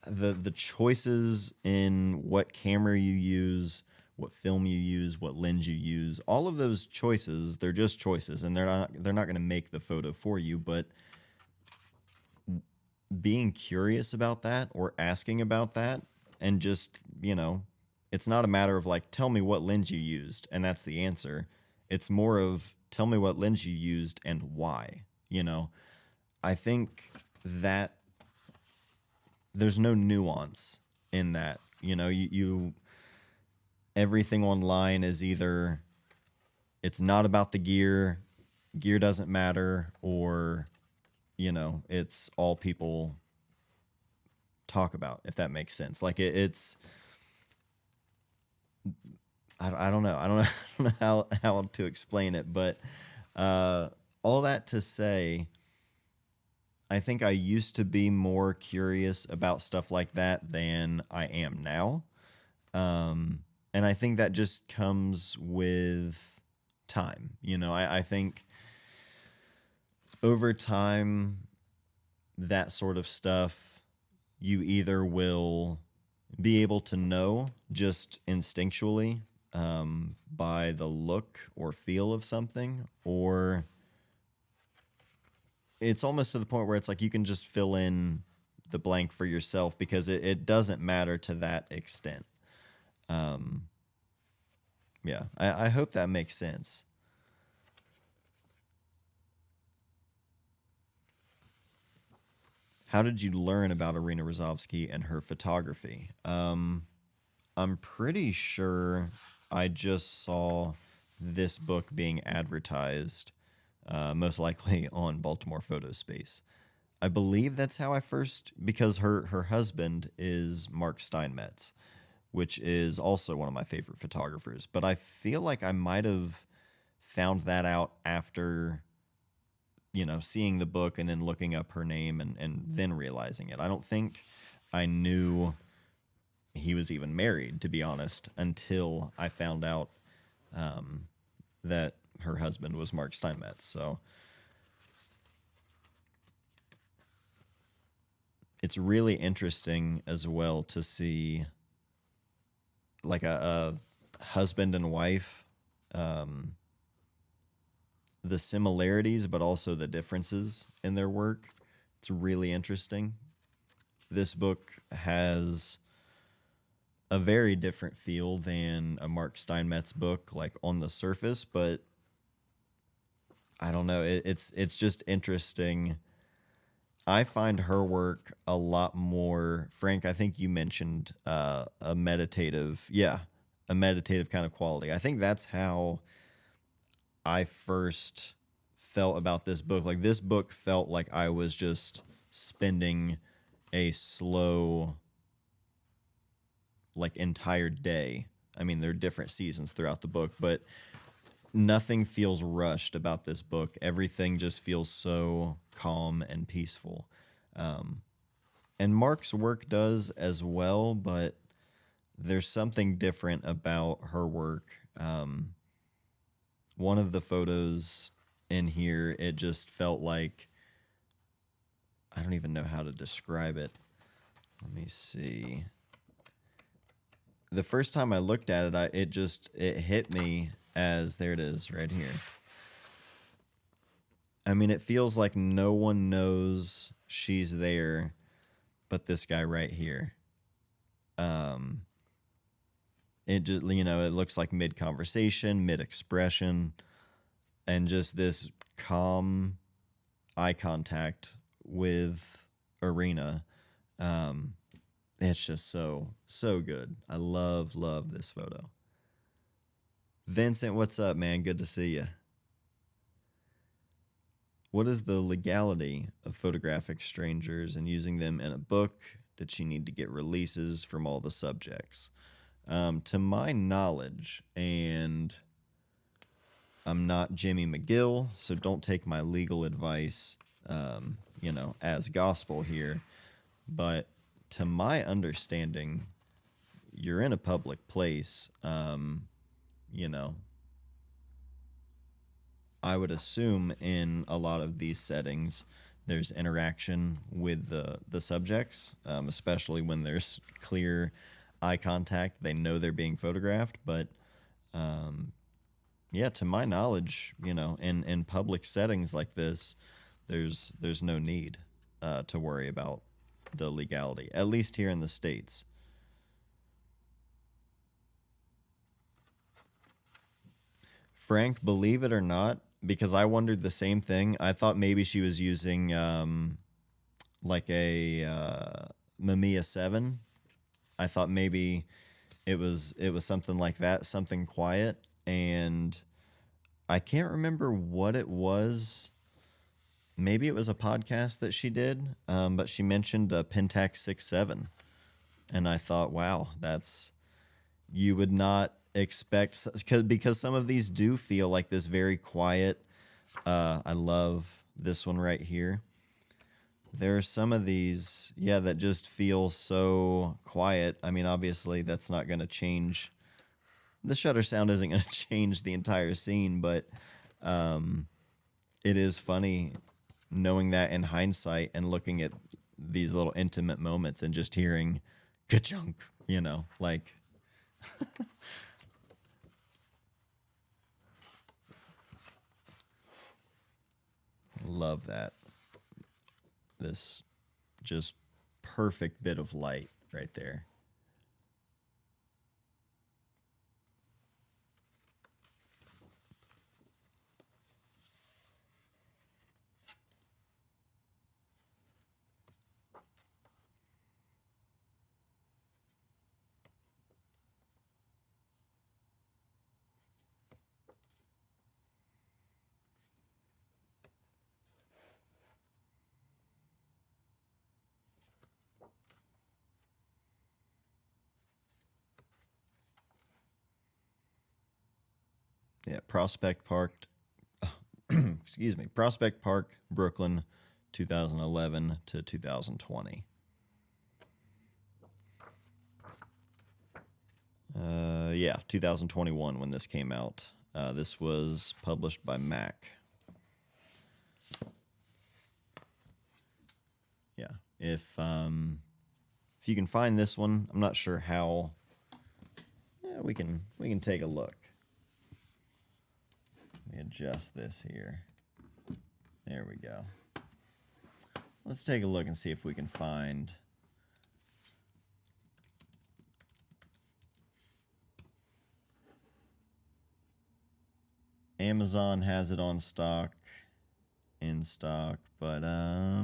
The choices in what camera you use, what film you use, what lens you use, all of those choices, they're just choices, and they're not going to make the photo for you. But being curious about that or asking about that, and just, it's not a matter of like, tell me what lens you used and that's the answer. It's more of, tell me what lens you used and why. I think that there's no nuance in that. You everything online is either, it's not about the gear doesn't matter, or it's all people talk about, if that makes sense. Like it's I don't know. I don't know, I don't know how to explain it, but all that to say, I think I used to be more curious about stuff like that than I am now. And I think that just comes with time. I think over time, that sort of stuff, you either will be able to know just instinctually, by the look or feel of something, or it's almost to the point where it's like you can just fill in the blank for yourself because it doesn't matter to that extent. Um, yeah, I hope that makes sense. How did you learn about Irina Rozovsky and her photography? I'm pretty sure I just saw this book being advertised, most likely on Baltimore Photo Space. I believe that's how I first, because her husband is Mark Steinmetz, which is also one of my favorite photographers. But I feel like I might have found that out after, seeing the book and then looking up her name and then realizing it. I don't think I knew he was even married, to be honest, until I found out that her husband was Mark Steinmetz. So it's really interesting as well to see like a husband and wife, the similarities, but also the differences in their work. It's really interesting. This book has a very different feel than a Mark Steinmetz book, like on the surface, but I don't know. It's just interesting. I find her work a lot more, Frank. I think you mentioned a meditative, yeah, a meditative kind of quality. I think that's how I first felt about this book. Like this book felt like I was just spending a slow, like entire day. I mean, there are different seasons throughout the book, but nothing feels rushed about this book. Everything just feels so calm and peaceful. And Mark's work does as well, but there's something different about her work. One of the photos in here, it just felt like, I don't even know how to describe it. Let me see. The first time I looked at it, it hit me as, there it is right here. I mean, it feels like no one knows she's there but this guy right here. It just, it looks like mid conversation, mid expression, and just this calm eye contact with Irina. It's just so good. I love this photo. Vincent, what's up, man? Good to see you. What is the legality of photographing strangers and using them in a book? Did she need to get releases from all the subjects? To my knowledge, and I'm not Jimmy McGill, so don't take my legal advice, as gospel here. But to my understanding, you're in a public place. I would assume in a lot of these settings, there's interaction with the subjects, especially when there's clear eye contact. They know they're being photographed, but yeah, to my knowledge, in public settings like this, there's no need to worry about the legality, at least here in the States. Frank, believe it or not, because I wondered the same thing. I thought maybe she was using like a Mamiya 7. I thought maybe it was something like that, something quiet, and I can't remember what it was. Maybe it was a podcast that she did, but she mentioned a Pentax 6.7, and I thought, wow, you would not expect, because some of these do feel like this very quiet. I love this one right here. There are some of these, yeah, that just feel so quiet. I mean, obviously, that's not going to change. The shutter sound isn't going to change the entire scene, but it is funny knowing that in hindsight and looking at these little intimate moments and just hearing ka-chunk, like. Love that. This just perfect bit of light right there. Yeah, Prospect Park. Excuse me, Prospect Park, Brooklyn, 2011 to 2020. Yeah, 2021 when this came out. This was published by Mac. Yeah, if you can find this one, I'm not sure how. Yeah, we can take a look. Let me adjust this here. There we go. Let's take a look and see if we can find. Amazon has it on stock, in stock, but I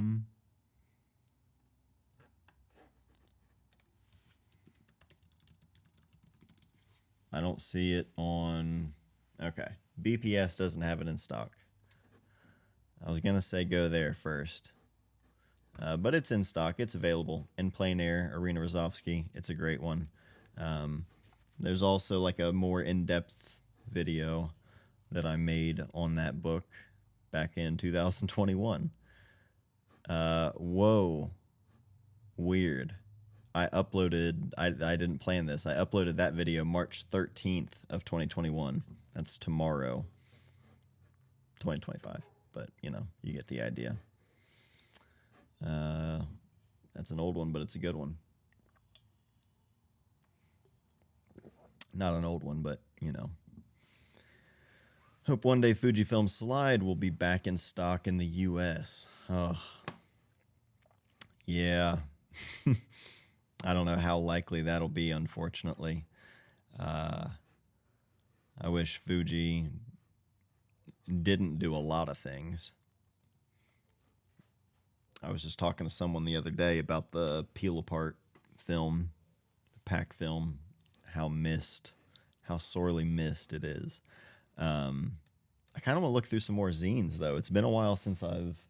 don't see it on. Okay, BPS doesn't have it in stock. I was gonna say go there first, but it's in stock. It's available in Plein Air. Irina Rozovsky. It's a great one. There's also like a more in-depth video that I made on that book back in 2021. Whoa, weird. I didn't plan this. I uploaded that video March 13th of 2021. That's tomorrow. 2025, but you know, you get the idea. That's an old one, but it's a good one. Not an old one, but you know. Hope one day Fujifilm Slide will be back in stock in the US. Oh, yeah. I don't know how likely that'll be, unfortunately. I wish Fuji didn't do a lot of things. I was just talking to someone the other day about the peel apart film, the pack film, how sorely missed it is. I kind of want to look through some more zines, though. It's been a while since I've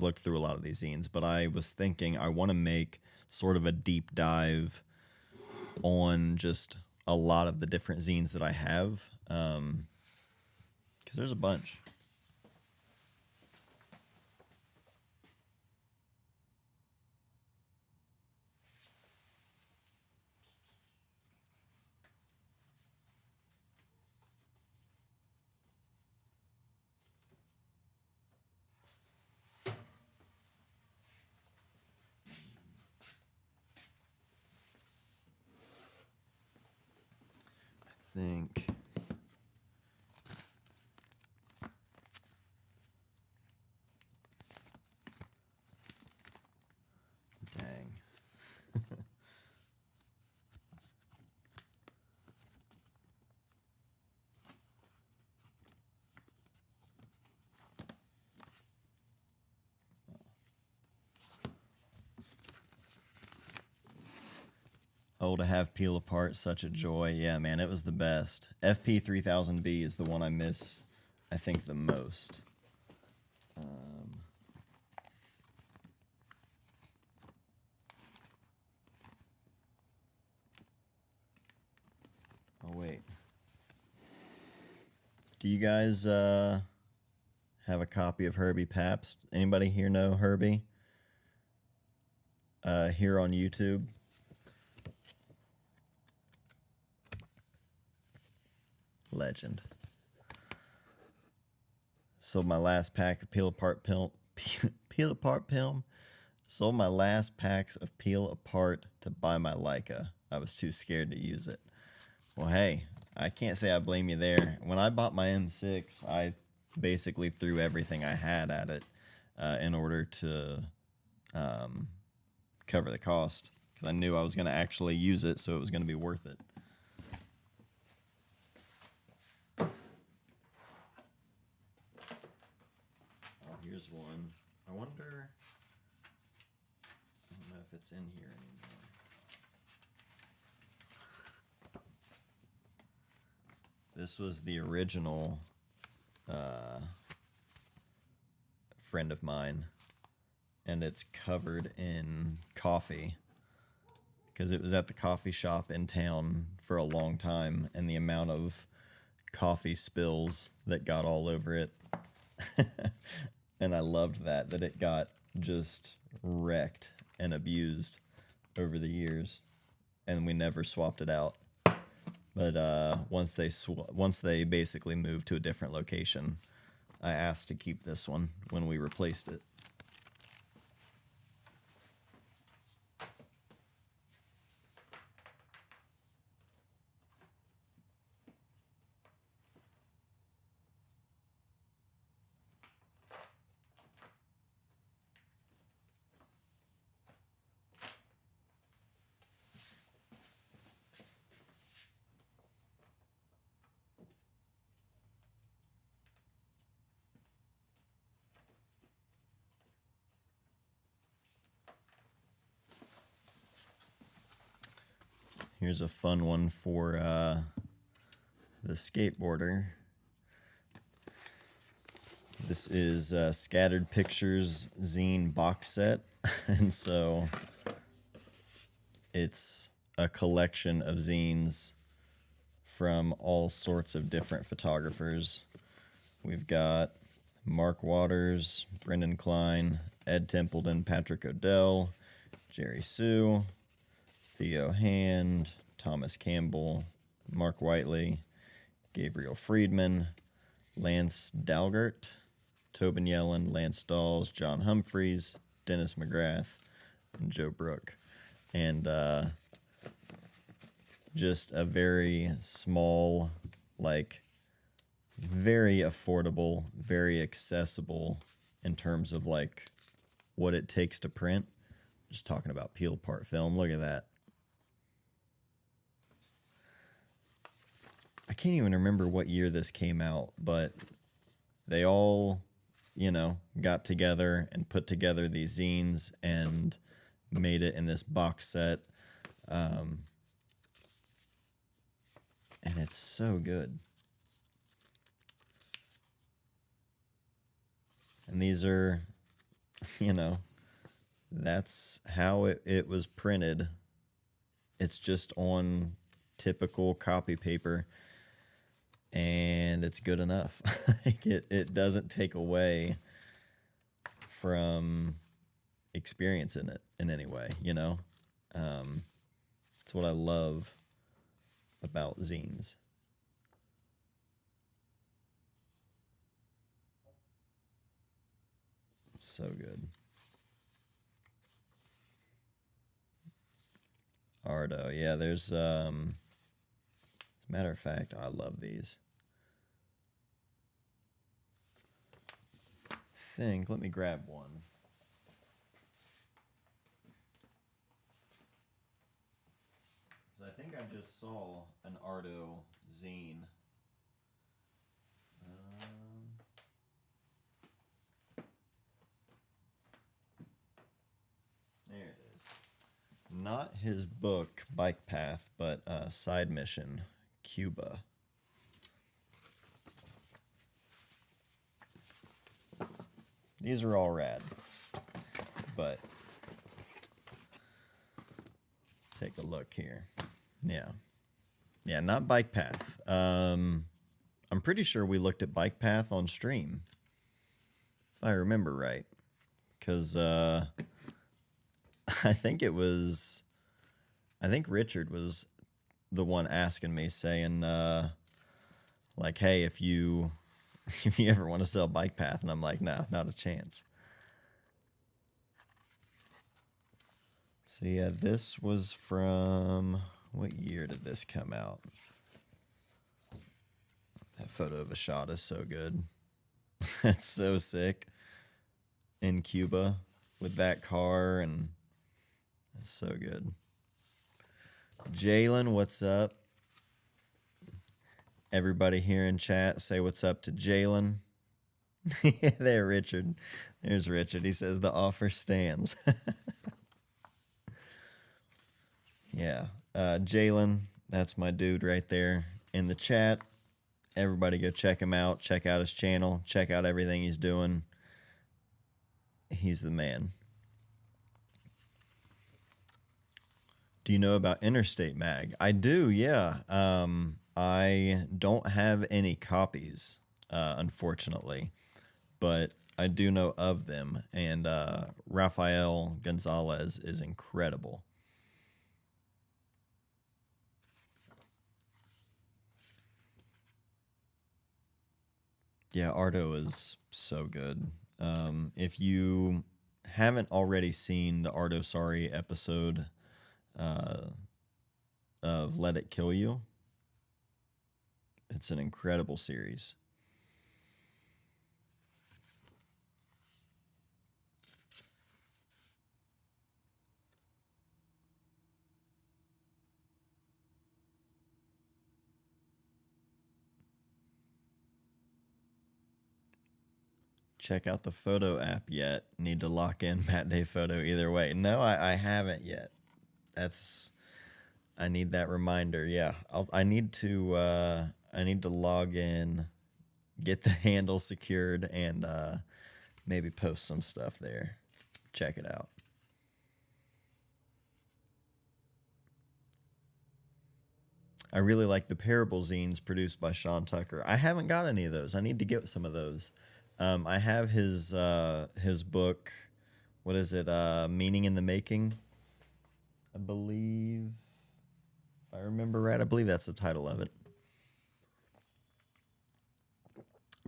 looked through a lot of these zines, but I was thinking I want to make sort of a deep dive on just a lot of the different zines that I have, because there's a bunch. Think. Dang. Oh, to have peel apart, such a joy. Yeah, man, it was the best. FP3000B is the one I miss, I think, the most. Oh, wait. Do you guys have a copy of Herbie Pabst? Anybody here know Herbie? Here on YouTube? Legend. Sold my last pack of peel apart film. Sold my last packs of peel apart to buy my Leica. I was too scared to use it. Well, hey, I can't say I blame you there. When I bought my M6, I basically threw everything I had at it in order to cover the cost, because I knew I was going to actually use it, so it was going to be worth it. Here's one. I wonder. I don't know if it's in here anymore. This was the original friend of mine, and it's covered in coffee. because it was at the coffee shop in town for a long time, and the amount of coffee spills that got all over it. And I loved that it got just wrecked and abused over the years, and we never swapped it out. But once they basically moved to a different location, I asked to keep this one when we replaced it. Here's a fun one for the skateboarder. This is Scattered Pictures zine box set. And so it's a collection of zines from all sorts of different photographers. We've got Mark Waters, Brendan Klein, Ed Templeton, Patrick O'Dell, Jerry Sue, Theo Hand, Thomas Campbell, Mark Whiteley, Gabriel Friedman, Lance Dalgert, Tobin Yellen, Lance Dawes, John Humphreys, Dennis McGrath, and Joe Brook. And just a very small, like, very affordable, very accessible in terms of, like, what it takes to print. Just talking about peel apart film. Look at that. I can't even remember what year this came out, but they all, got together and put together these zines and made it in this box set. And it's so good. And these are, that's how it was printed. It's just on typical copy paper, and it's good enough. It doesn't take away from experience in it in any way, It's what I love about zines. It's so good. Ardo, yeah, there's as a matter of fact, I love these. Let me grab one. I think I just saw an Ardo zine. There it is. Not his book, Bike Path, but Side Mission, Cuba. These are all rad, but let's take a look here. Yeah, not Bike Path. I'm pretty sure we looked at Bike Path on stream, if I remember right, because I think Richard was the one asking me, saying like, hey, if you ever want to sell Bike Path, and I'm like, no, not a chance. So yeah, this was from, what year did this come out? That photo of a shot is so good. That's so sick. In Cuba with that car, and that's so good. Jalen, what's up? Everybody here in chat, say what's up to Jalen. There, Richard. There's Richard. He says the offer stands. Yeah. Jalen, that's my dude right there in the chat. Everybody go check him out. Check out his channel. Check out everything he's doing. He's the man. Do you know about Interstate Mag? I do, yeah. I don't have any copies, unfortunately, but I do know of them, and Rafael Gonzalez is incredible. Yeah, Ardo is so good. If you haven't already seen the Ardo Sorry episode uh, of Let It Kill You, it's an incredible series. Check out the photo app yet. Need to lock in Matt Day Photo either way. No, I haven't yet. That's I need that reminder. Yeah, I need to log in, get the handle secured, and maybe post some stuff there. Check it out. I really like the Parable zines produced by Sean Tucker. I haven't got any of those. I need to get some of those. I have his book. What is it? Meaning in the Making. I believe, if I remember right, I believe that's the title of it.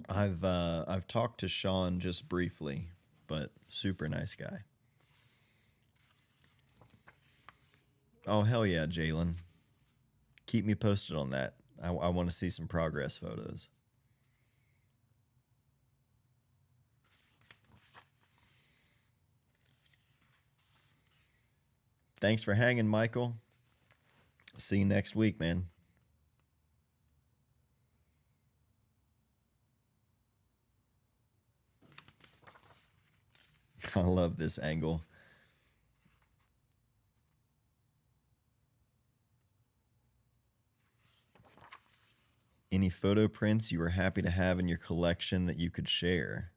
I've talked to Sean just briefly, but super nice guy. Oh hell yeah, Jalen. Keep me posted on that. I want to see some progress photos. Thanks for hanging, Michael. See you next week, man. I love this angle. Any photo prints you were happy to have in your collection that you could share?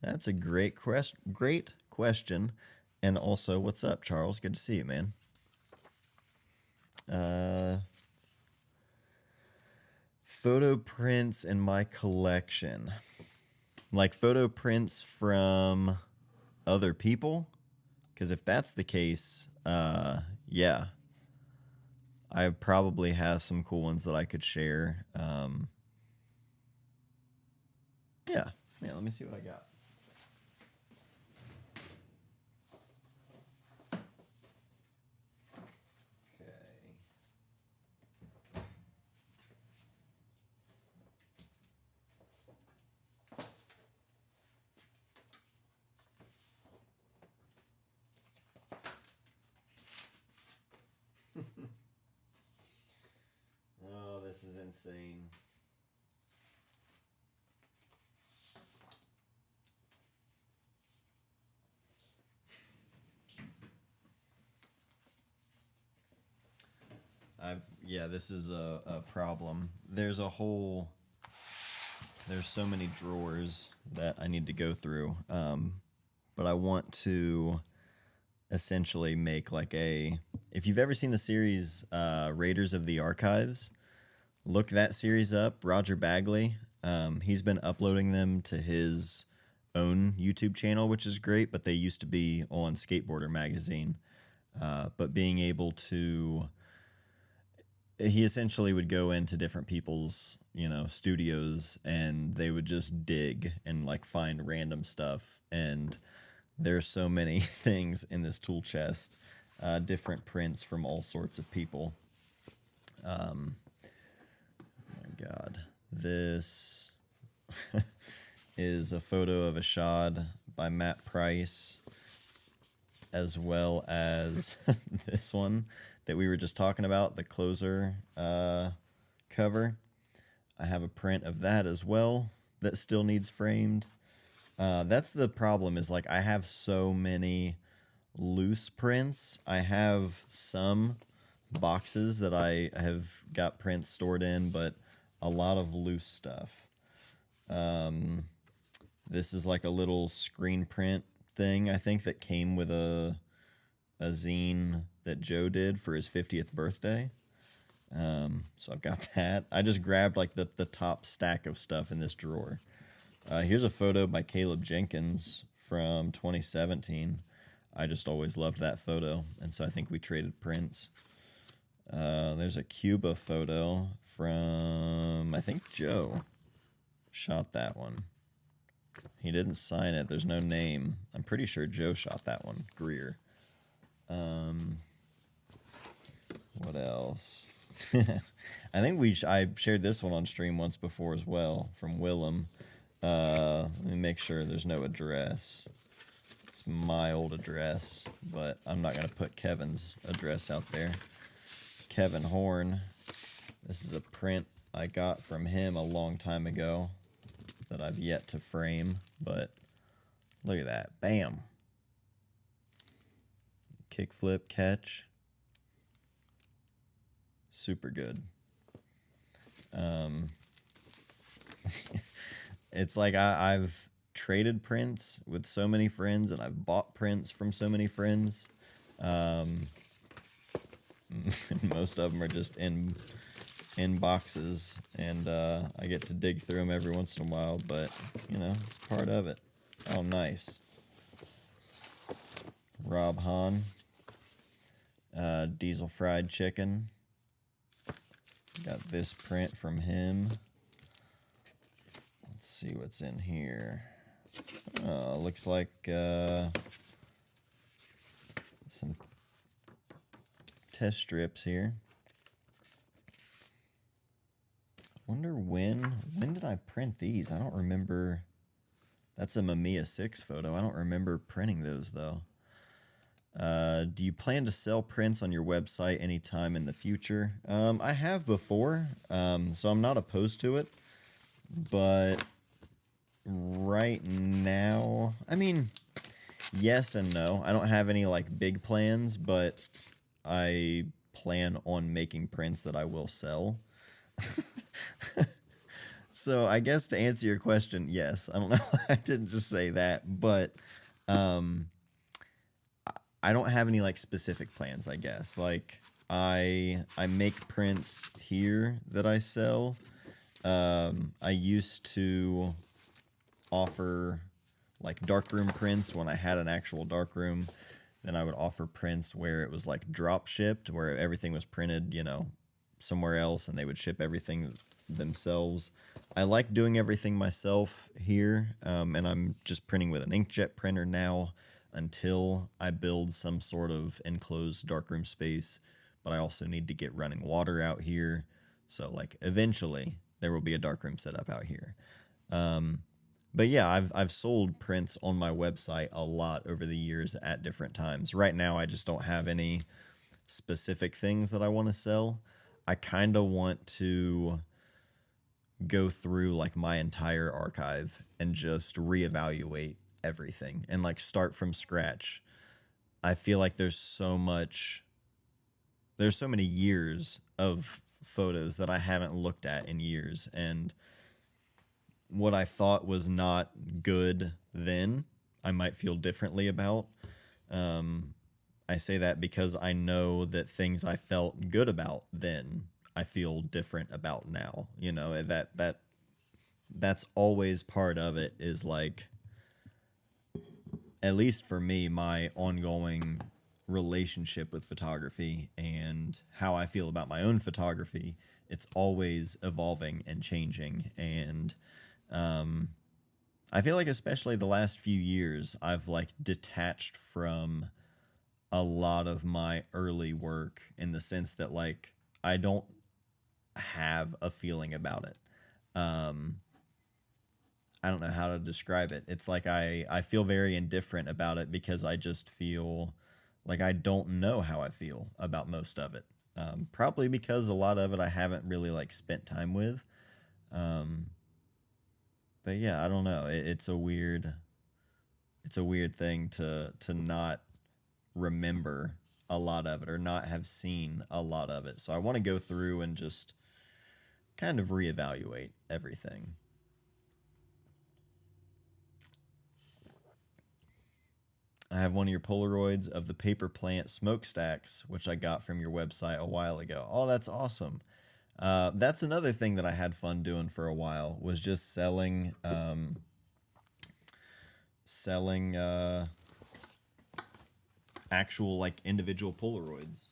That's a great question. And also, what's up, Charles? Good to see you, man. Uh, Photo prints in my collection. Like photo prints from other people? Because if that's the case, yeah, I probably have some cool ones that I could share. Yeah, yeah. Let me see what I got. Okay. Oh, this is insane. Yeah, this is a problem. There's so many drawers that I need to go through. But I want to essentially make like if you've ever seen the series Raiders of the Archives, look that series up. Roger Bagley, he's been uploading them to his own YouTube channel, which is great, but they used to be on Skateboarder magazine. But being able to, he essentially would go into different people's, studios, and they would just dig and like find random stuff. And there's so many things in this tool chest, different prints from all sorts of people. My God, this is a photo of a shot by Matt Price, as well as this one that we were just talking about, the closer cover. I have a print of that as well that still needs framed. That's the problem, is like I have so many loose prints. I have some boxes that I have got prints stored in, but a lot of loose stuff. This is like a little screen print thing, I think, that came with a zine that Joe did for his 50th birthday. So I've got that. I just grabbed like the top stack of stuff in this drawer. Here's a photo by Caleb Jenkins from 2017. I just always loved that photo, and so I think we traded prints. There's a Cuba photo from, I think Joe shot that one. He didn't sign it. There's no name. I'm pretty sure Joe shot that one. Greer. What else? I think I shared this one on stream once before as well, from Willem. Let me make sure there's no address. It's my old address, but I'm not going to put Kevin's address out there. Kevin Horn. This is a print I got from him a long time ago that I've yet to frame, but look at that. Bam. Kickflip catch. Super good. It's like I've traded prints with so many friends, and I've bought prints from so many friends. Most of them are just in boxes, and I get to dig through them every once in a while, but you know, it's part of it. Oh, nice. Rob Hahn. Diesel Fried Chicken. Got this print from him. Let's see what's in here. Looks like some test strips here. Wonder when did I print these? I don't remember. That's a Mamiya 6 photo. I don't remember printing those though. Do you plan to sell prints on your website anytime in the future? I have before, so I'm not opposed to it. But right now, I mean, yes and no. I don't have any like big plans, but I plan on making prints that I will sell. So I guess to answer your question, yes. I don't know. I didn't just say that, but I don't have any like specific plans, I guess. Like I make prints here that I sell. I used to offer like darkroom prints when I had an actual darkroom. Then I would offer prints where it was like drop shipped, where everything was printed, you know, somewhere else, and they would ship everything themselves. I like doing everything myself here, and I'm just printing with an inkjet printer now until I build some sort of enclosed darkroom space. But I also need to get running water out here, so like eventually there will be a darkroom set up out here. But yeah, I've sold prints on my website a lot over the years at different times. Right now, I just don't have any specific things that I want to sell. I kind of want to go through like my entire archive and just reevaluate everything and like start from scratch. I feel like there's so many years of photos that I haven't looked at in years, and what I thought was not good then, I might feel differently about. I say that because I know that things I felt good about then, I feel different about now. You know, that's always part of it, is like, at least for me, my ongoing relationship with photography and how I feel about my own photography. It's always evolving and changing, and I feel like especially the last few years, I've like detached from a lot of my early work, in the sense that like I don't have a feeling about it. I don't know how to describe it. It's like I feel very indifferent about it because I just feel like I don't know how I feel about most of it. Probably because a lot of it I haven't really like spent time with. But yeah, I don't know. It's a weird thing to not remember a lot of it, or not have seen a lot of it. So I want to go through and just kind of reevaluate everything. I have one of your Polaroids of the paper plant smokestacks, which I got from your website a while ago. Oh, that's awesome. That's another thing that I had fun doing for a while was just selling actual like individual Polaroids.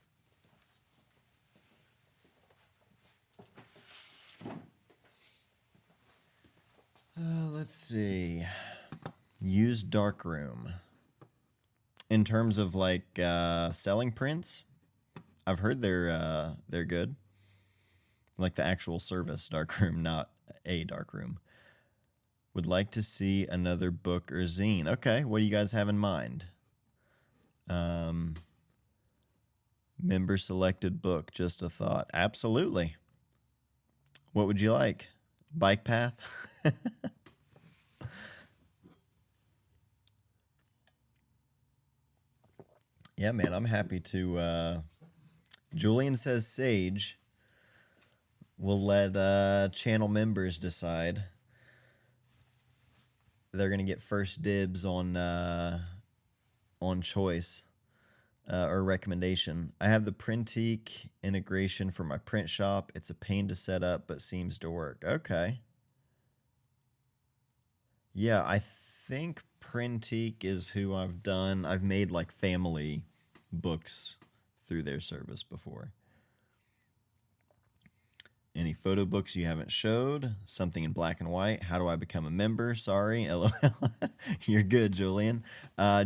Let's see. Use Darkroom. In terms of like selling prints, I've heard they're good. Like the actual service Darkroom, not a Darkroom. Would like to see another book or zine. Okay, what do you guys have in mind? Member selected book, just a thought. Absolutely. What would you like? Bike path? Yeah, man, I'm happy to. Julian says Sage. We'll let channel members decide. They're gonna get first dibs on choice or recommendation. I have the Printique integration for my print shop. It's a pain to set up, but seems to work. Okay. Yeah, I think Printique is who I've made like family books through their service before. Any photo books you haven't showed? Something in black and white? How do I become a member? Sorry, LOL. You're good, Julian.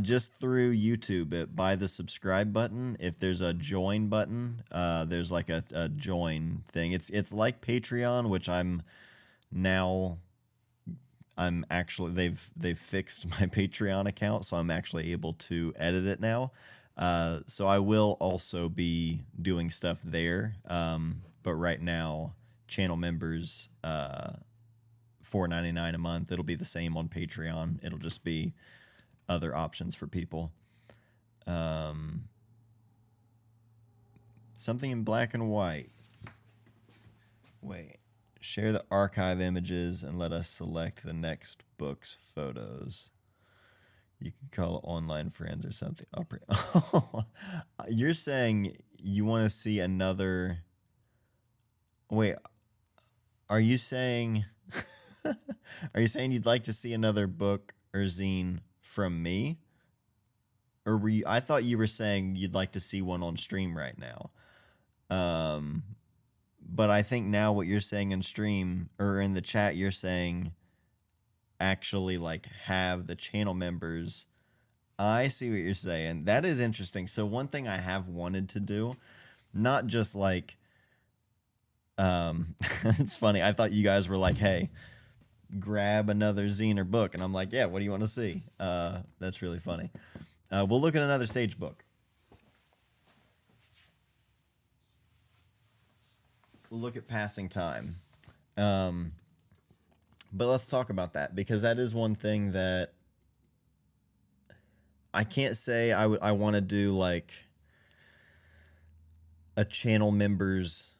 Just through YouTube, by the subscribe button. If there's a join button, there's like a join thing. It's like Patreon, which I'm actually they've fixed my Patreon account, so I'm actually able to edit it now. So I will also be doing stuff there. But right now, channel members, $4.99 a month. It'll be the same on Patreon. It'll just be other options for people. Something in black and white. Wait. Share the archive images and let us select the next book's photos. You could call it online friends or something. You're saying you want to see another... Wait, are you saying... Are you saying you'd like to see another book or zine from me? Or were you... I thought you were saying you'd like to see one on stream right now. But I think now what you're saying in stream or in the chat, you're saying actually like have the channel members. I see what you're saying. That is interesting. So one thing I have wanted to do, not just like, it's funny. I thought you guys were like, hey, grab another zine or book. And I'm like, yeah, what do you want to see? That's really funny. We'll look at another Sage book. We'll look at Passing Time. But let's talk about that because that is one thing that I can't say I want to do like a channel members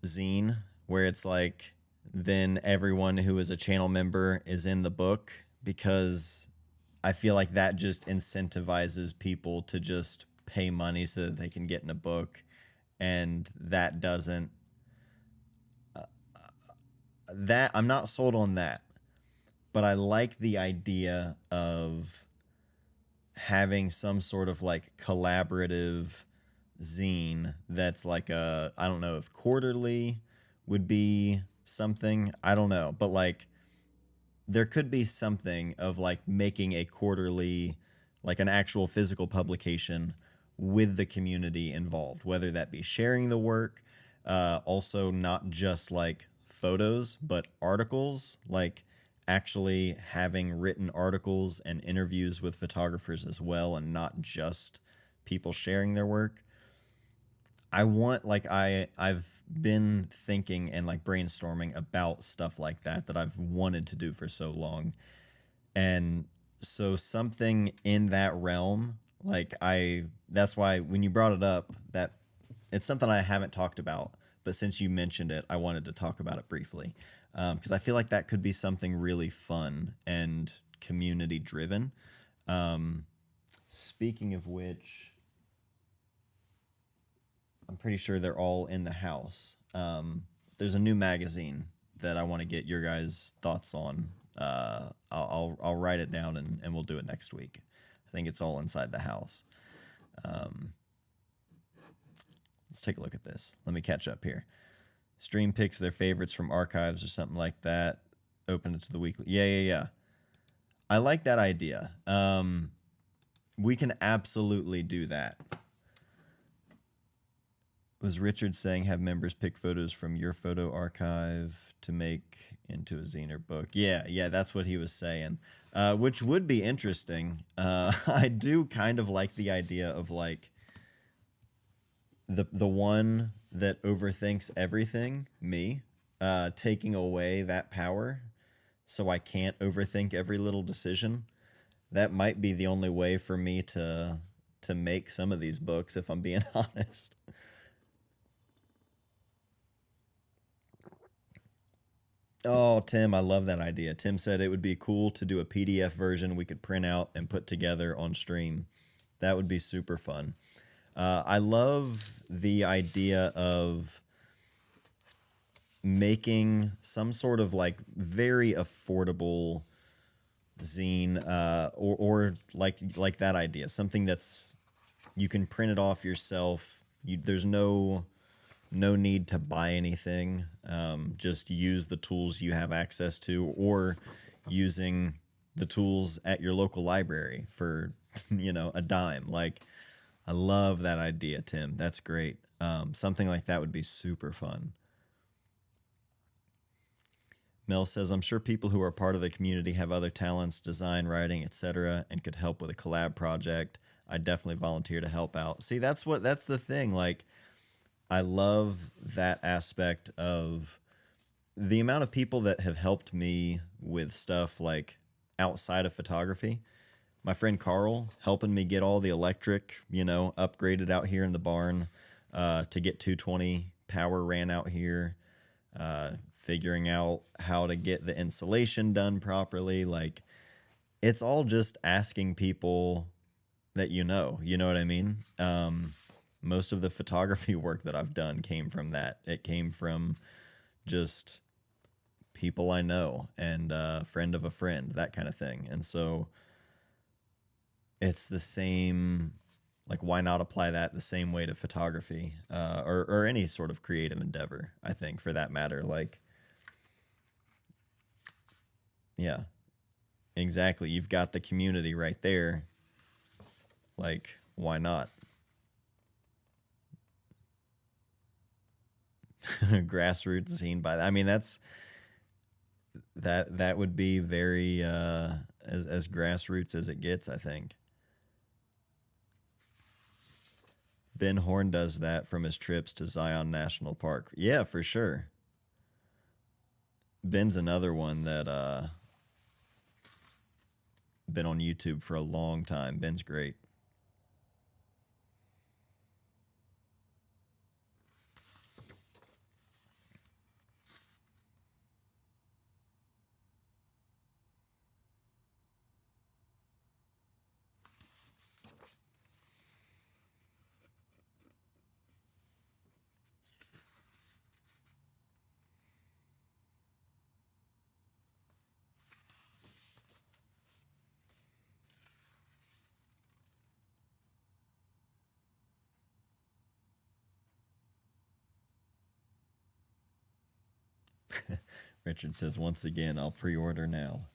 zine where it's like then everyone who is a channel member is in the book because I feel like that just incentivizes people to just pay money so that they can get in a book, and that doesn't that I'm not sold on that, but I like the idea of having some sort of like collaborative zine that's like I don't know if quarterly would be something, I don't know, but like there could be something of like making a quarterly, like an actual physical publication with the community involved, whether that be sharing the work, also not just like photos, but articles, like actually having written articles and interviews with photographers as well, and not just people sharing their work. I want like I've been thinking and like brainstorming about stuff like that I've wanted to do for so long. And so something in that realm, like that's why when you brought it up, that it's something I haven't talked about, but since you mentioned it, I wanted to talk about it briefly. Because I feel like that could be something really fun and community driven. Speaking of which, I'm pretty sure they're all in the house. There's a new magazine that I want to get your guys' thoughts on. I'll write it down and we'll do it next week. I think it's all inside the house. Um, let's take a look at this. Let me catch up here. Stream picks their favorites from archives or something like that. Open it to the weekly. Yeah. I like that idea. We can absolutely do that. Was Richard saying have members pick photos from your photo archive to make into a zine or book? Yeah, that's what he was saying, which would be interesting. I do kind of like the idea of like the one that overthinks everything, me, taking away that power so I can't overthink every little decision. That might be the only way for me to make some of these books, if I'm being honest. Oh, Tim, I love that idea. Tim said it would be cool to do a PDF version we could print out and put together on stream. That would be super fun. I love the idea of making some sort of like very affordable zine, or like that idea, something that's you can print it off yourself. There's no need to buy anything. Just use the tools you have access to, or using the tools at your local library for a dime. Like, I love that idea, Tim. That's great. Something like that would be super fun. Mel says, I'm sure people who are part of the community have other talents, design, writing, etc., and could help with a collab project. I definitely volunteer to help out. See, that's the thing. Like, I love that aspect of the amount of people that have helped me with stuff like outside of photography. My friend Carl helping me get all the electric, upgraded out here in the barn, to get 220 power ran out here, figuring out how to get the insulation done properly. Like, it's all just asking people that you know what I mean? Most of the photography work that I've done came from that. It came from just people I know and a friend of a friend, that kind of thing. And so it's the same, like, why not apply that the same way to photography, or any sort of creative endeavor, I think, for that matter. Like, yeah, exactly. You've got the community right there. Like, why not? Grassroots scene by that. I mean, that would be very as grassroots as it gets, I think. Ben Horn does that from his trips to Zion National Park. Yeah, for sure. Ben's another one that been on YouTube for a long time. Ben's great. Richard says, once again, I'll pre-order now.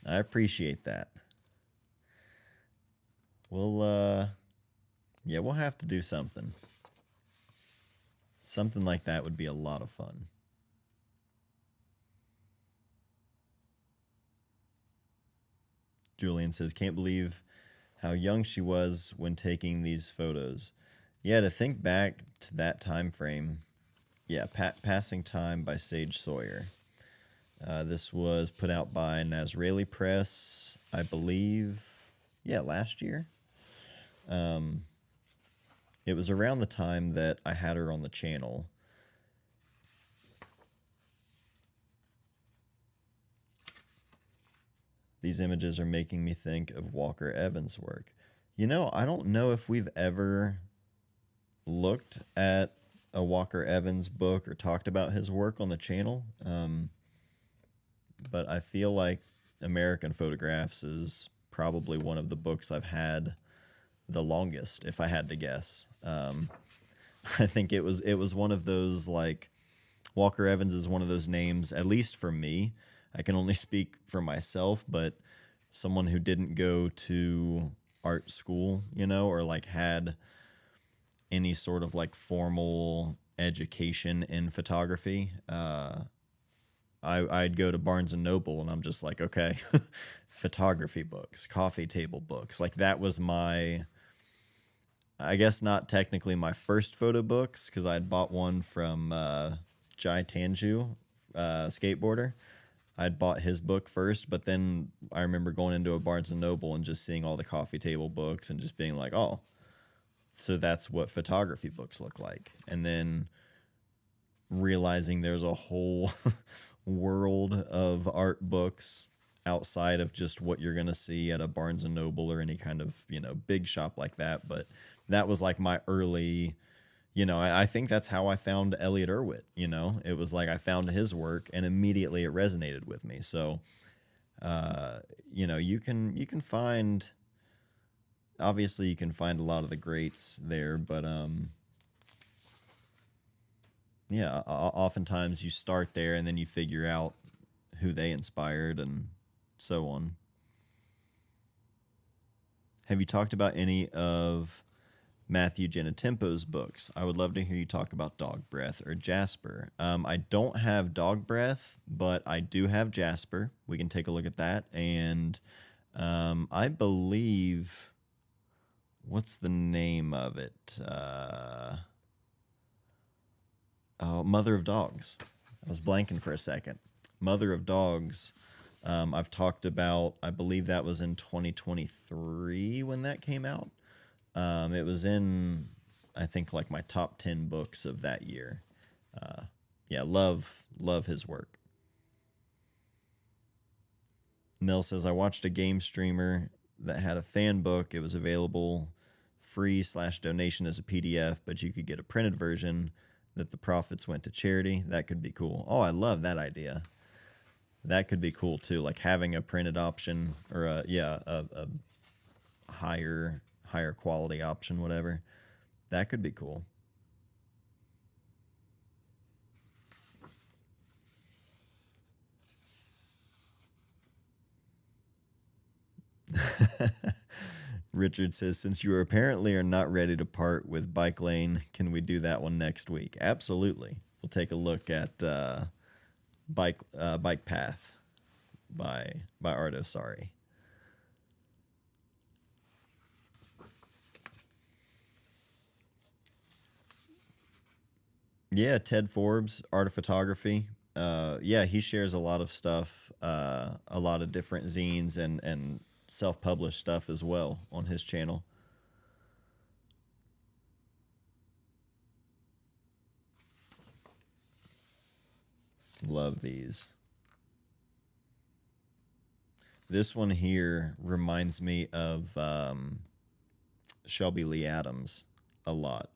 I appreciate that. We'll we'll have to do something. Something like that would be a lot of fun. Julian says, can't believe how young she was when taking these photos. Yeah, to think back to that time frame. Yeah, Passing Time by Sage Sawyer. This was put out by Nazreli Press, I believe. Yeah, last year. It was around the time that I had her on the channel. These images are making me think of Walker Evans' work. I don't know if we've ever looked at a Walker Evans book or talked about his work on the channel, but I feel like American Photographs is probably one of the books I've had the longest, if I had to guess. I think it was one of those, like, Walker Evans is one of those names, at least for me. I can only speak for myself, but someone who didn't go to art school, or like had any sort of like formal education in photography. I'd go to Barnes and Noble and I'm just like, okay, photography books, coffee table books. Like that was I guess not technically my first photo books because I had bought one from Jai Tanju, skateboarder. I'd bought his book first, but then I remember going into a Barnes and Noble and just seeing all the coffee table books and just being like, oh, so that's what photography books look like. And then realizing there's a whole world of art books outside of just what you're going to see at a Barnes and Noble or any kind of, big shop like that. But that was like my early, I think that's how I found Elliot Erwitt. It was like I found his work and immediately it resonated with me. So, you can find, obviously you can find a lot of the greats there, but yeah, oftentimes you start there and then you figure out who they inspired and so on. Have you talked about any of Matthew Genetempo's books? I would love to hear you talk about Dog Breath or Jasper. I don't have Dog Breath, but I do have Jasper. We can take a look at that. And I believe, what's the name of it? Mother of Dogs. I was blanking for a second. Mother of Dogs. I've talked about, I believe that was in 2023 when that came out. It was in, I think, like my top 10 books of that year. Yeah, love his work. Mel says, I watched a game streamer that had a fan book. It was available free/donation as a PDF, but you could get a printed version that the profits went to charity. That could be cool. Oh, I love that idea. That could be cool too, like having a printed option or a higher quality option, whatever. That could be cool. Richard says, since you apparently are not ready to part with Bike Lane, can we do that one next week? Absolutely. We'll take a look at Bike Path by Ardo Sari. Yeah, Ted Forbes, Art of Photography. Yeah, he shares a lot of stuff, a lot of different zines and self-published stuff as well on his channel. Love these. This one here reminds me of Shelby Lee Adams a lot.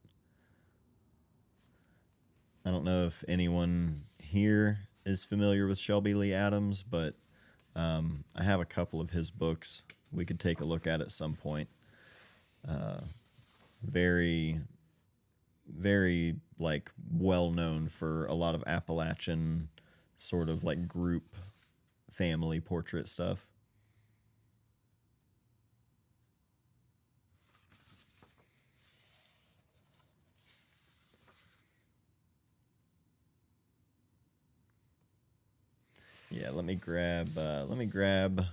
I don't know if anyone here is familiar with Shelby Lee Adams, but I have a couple of his books we could take a look at some point. Very, very like well known for a lot of Appalachian sort of like group family portrait stuff. Yeah, let me grab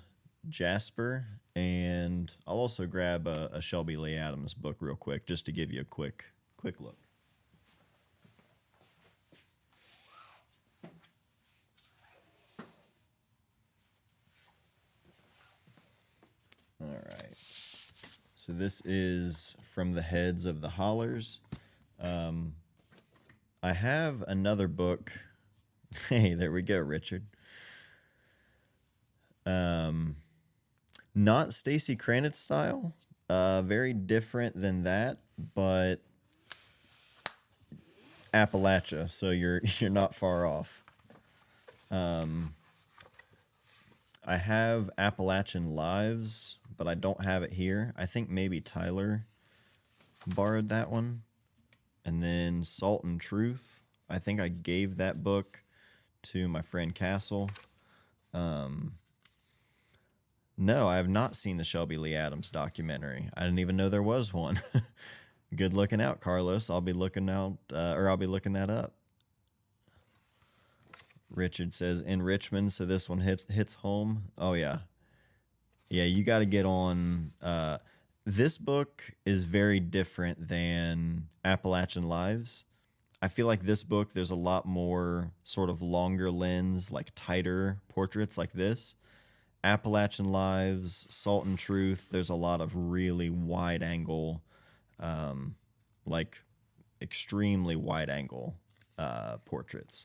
Jasper, and I'll also grab a Shelby Lee Adams book real quick just to give you a quick look. All right. So this is From the Heads of the Hollers. I have another book. Hey, there we go, Richard. Not Stacy Kranitz style, Very different than that, but Appalachia, so you're not far off. I have Appalachian Lives, but I don't have it here. I think maybe Tyler borrowed that one. And then Salt and Truth. I think I gave that book to my friend Castle. No, I have not seen the Shelby Lee Adams documentary. I didn't even know there was one. Good looking out, Carlos. I'll be looking out, or I'll be looking that up. Richard says in Richmond, so this one hits home. Oh yeah, yeah. You got to get on. This book is very different than Appalachian Lives. I feel like this book, there's a lot more sort of longer lens, like tighter portraits like this. Appalachian Lives, Salt and Truth, there's a lot of really wide angle, like extremely wide angle portraits.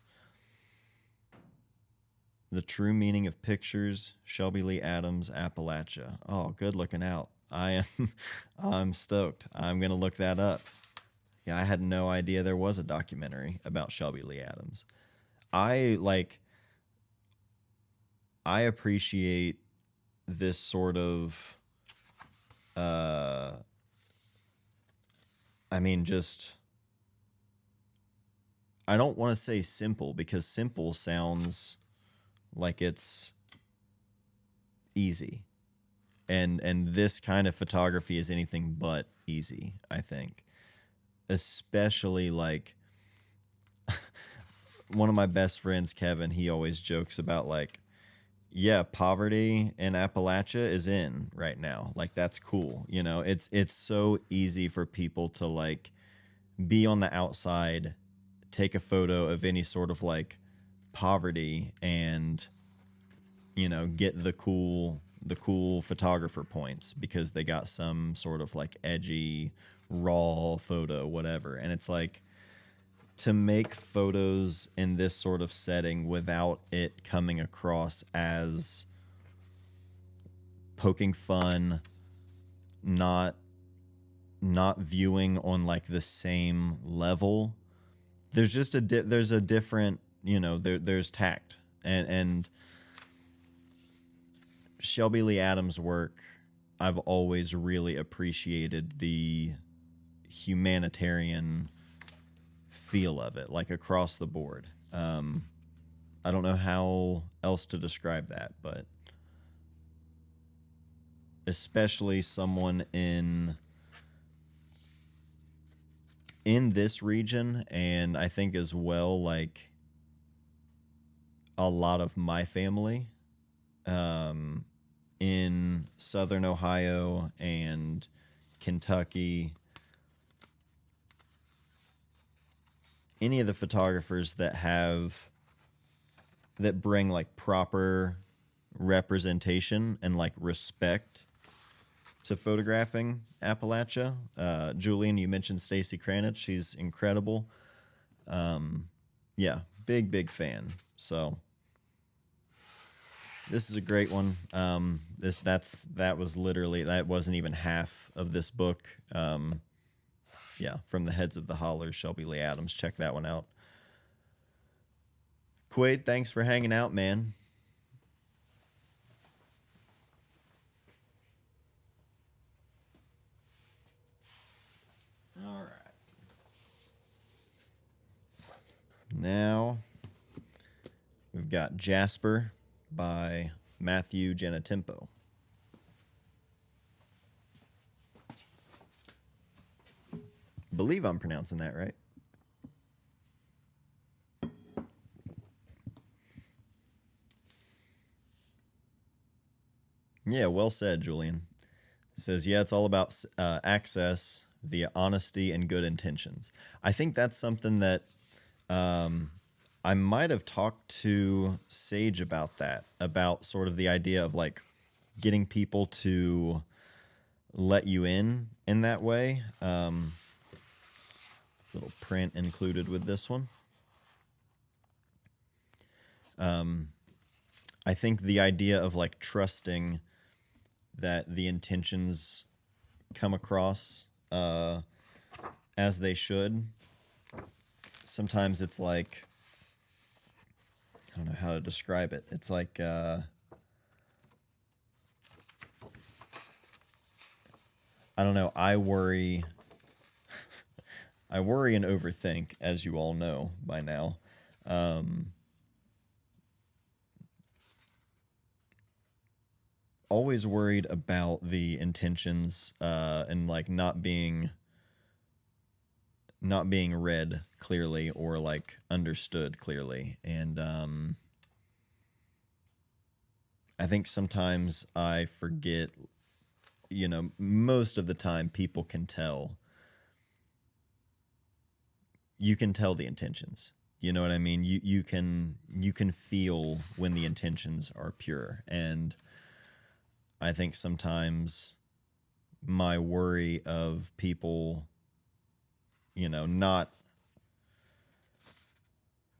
The True Meaning of Pictures, Shelby Lee Adams, Appalachia. Oh, good looking out. I'm stoked. I'm going to look that up. Yeah, I had no idea there was a documentary about Shelby Lee Adams. I appreciate this sort of just I don't want to say simple because simple sounds like it's easy. And this kind of photography is anything but easy, I think. Especially like one of my best friends, Kevin, he always jokes about like, yeah, poverty in Appalachia is in right now. Like that's cool. You know, it's so easy for people to like be on the outside, take a photo of any sort of like poverty and you know, get the cool photographer points because they got some sort of like edgy raw photo whatever. And it's like to make photos in this sort of setting without it coming across as poking fun, not viewing on like the same level. There's just there's a different, you know, there's tact and Shelby Lee Adams' work, I've always really appreciated the humanitarian feel of it, like across the board. I don't know how else to describe that, but especially someone in this region, and I think as well, like a lot of my family, in Southern Ohio and Kentucky, any of the photographers that bring like proper representation and like respect to photographing Appalachia. Julian, you mentioned Stacy Kranich. She's incredible. Yeah, big fan. So this is a great one. That wasn't even half of this book. Yeah, From the Heads of the Hollers, Shelby Lee Adams. Check that one out. Quaid, thanks for hanging out, man. All right. Now we've got Jasper by Matthew Genetempo. Believe I'm pronouncing that right. Yeah, well said, Julian. It says, yeah, it's all about access via honesty and good intentions. I think that's something that I might have talked to Sage about that, about sort of the idea of like getting people to let you in that way. Little print included with this one. I think the idea of like trusting that the intentions come across as they should. Sometimes it's like, I don't know how to describe it. It's like I don't know. I worry and overthink, as you all know by now. Um, Always worried about the intentions and like not being read clearly or like understood clearly. And I think sometimes I forget, most of the time people can tell. You can tell the intentions. You know what I mean? You can feel when the intentions are pure. And I think sometimes my worry of people, not,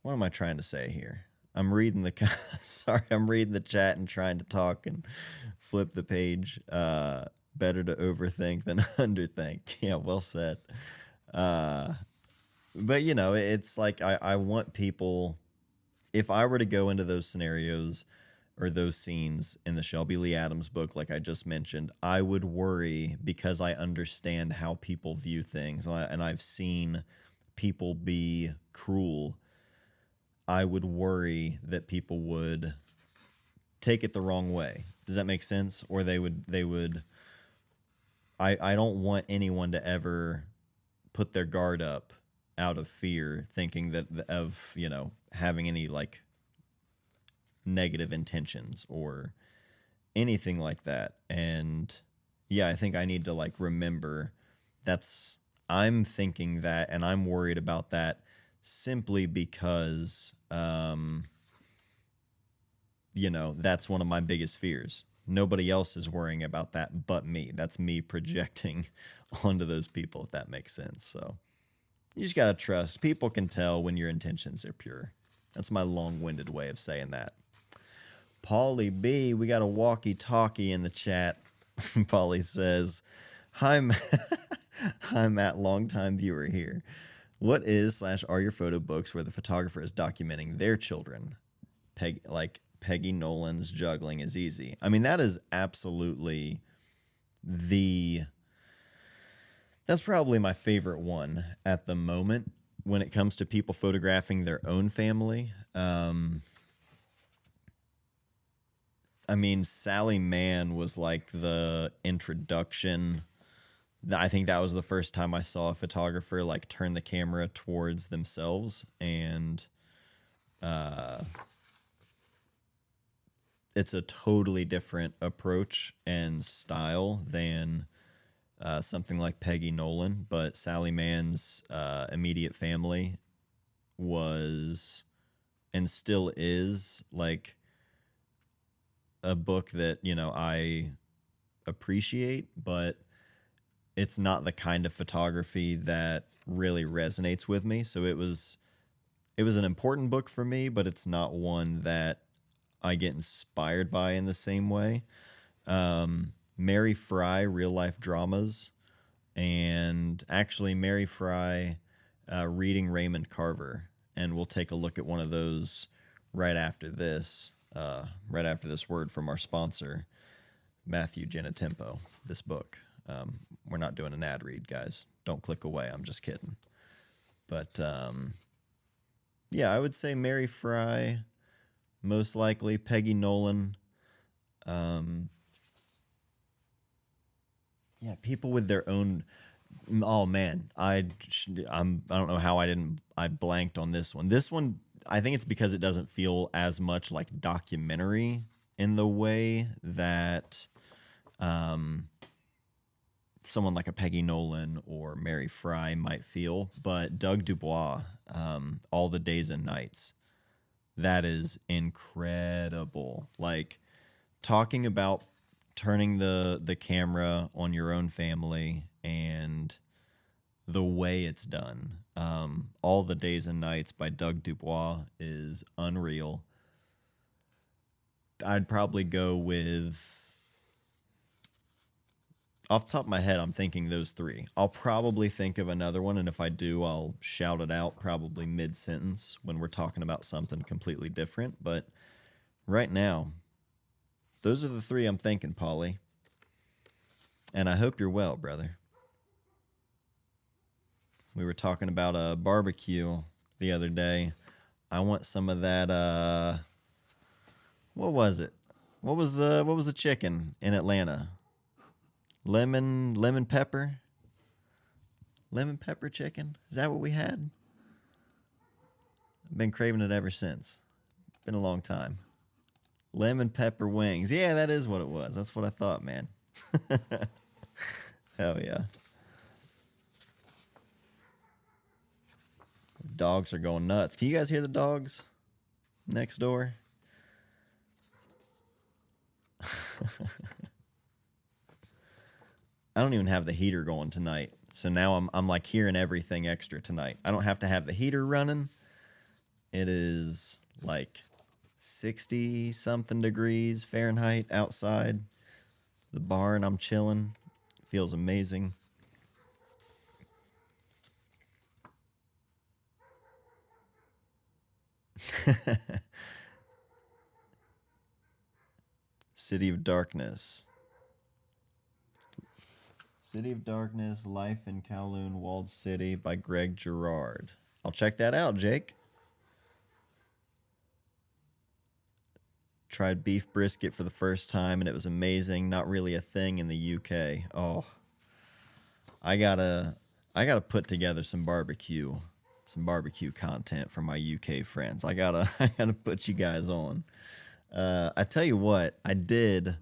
what am I trying to say here? I'm reading the sorry, I'm reading the chat and trying to talk and flip the page. Better to overthink than underthink. Yeah, well said. Uh, but it's like I want people. If I were to go into those scenarios or those scenes in the Shelby Lee Adams book, like I just mentioned, I would worry because I understand how people view things, and I've seen people be cruel. I would worry that people would take it the wrong way. Does that make sense? Or they would. I don't want anyone to ever put their guard up out of fear, thinking that of having any like negative intentions or anything like that. And yeah, I think I need to like remember I'm thinking that, and I'm worried about that simply because that's one of my biggest fears. Nobody else is worrying about that but me. That's me projecting onto those people, if that makes sense. So you just gotta trust. People can tell when your intentions are pure. That's my long-winded way of saying that. Paulie B, we got a walkie-talkie in the chat. Paulie says, "Hi, hi Matt, longtime viewer here. What is / are your photo books where the photographer is documenting their children? Peggy Nolan's Juggling is Easy." I mean, that is absolutely that's probably my favorite one at the moment when it comes to people photographing their own family. I mean, Sally Mann was like the introduction. I think that was the first time I saw a photographer like turn the camera towards themselves, and it's a totally different approach and style than something like Peggy Nolan. But Sally Mann's Immediate Family was and still is like a book that I appreciate, but it's not the kind of photography that really resonates with me. So it was an important book for me, but it's not one that I get inspired by in the same way. Mary Fry, Real Life Dramas, and actually Mary Fry, Reading Raymond Carver. And we'll take a look at one of those right after this word from our sponsor, Matthew Genetempo, this book. We're not doing an ad read, guys. Don't click away. I'm just kidding. But yeah, I would say Mary Fry, most likely Peggy Nolan. Yeah, people with their own. Oh man, I don't know how I blanked on this one. This one, I think it's because it doesn't feel as much like documentary in the way that someone like a Peggy Nolan or Mary Fry might feel. But Doug Dubois, All the Days and Nights, that is incredible. Like talking about turning the camera on your own family and the way it's done. All the Days and Nights by Doug Dubois is unreal. I'd probably go with Off the top of my head, I'm thinking those three. I'll probably think of another one, and if I do, I'll shout it out probably mid sentence when we're talking about something completely different. But right now, those are the three I'm thinking, Polly. And I hope you're well, brother. We were talking about a barbecue the other day. I want some of that. What was it? What was the chicken in Atlanta? Lemon pepper. Lemon pepper chicken. Is that what we had? I've been craving it ever since. Been a long time. Lemon pepper wings. Yeah, that is what it was. That's what I thought, man. Hell yeah. Dogs are going nuts. Can you guys hear the dogs next door? I don't even have the heater going tonight. So now I'm like hearing everything extra tonight. I don't have to have the heater running. It is like 60 something degrees Fahrenheit outside the barn. I'm chilling. Feels amazing. City of Darkness. City of Darkness, Life in Kowloon Walled City by Greg Girard. I'll check that out, Jake. Tried beef brisket for the first time and it was amazing. Not really a thing in the UK. Oh, I gotta put together some barbecue content for my UK friends. I gotta put you guys on. I tell you what, I did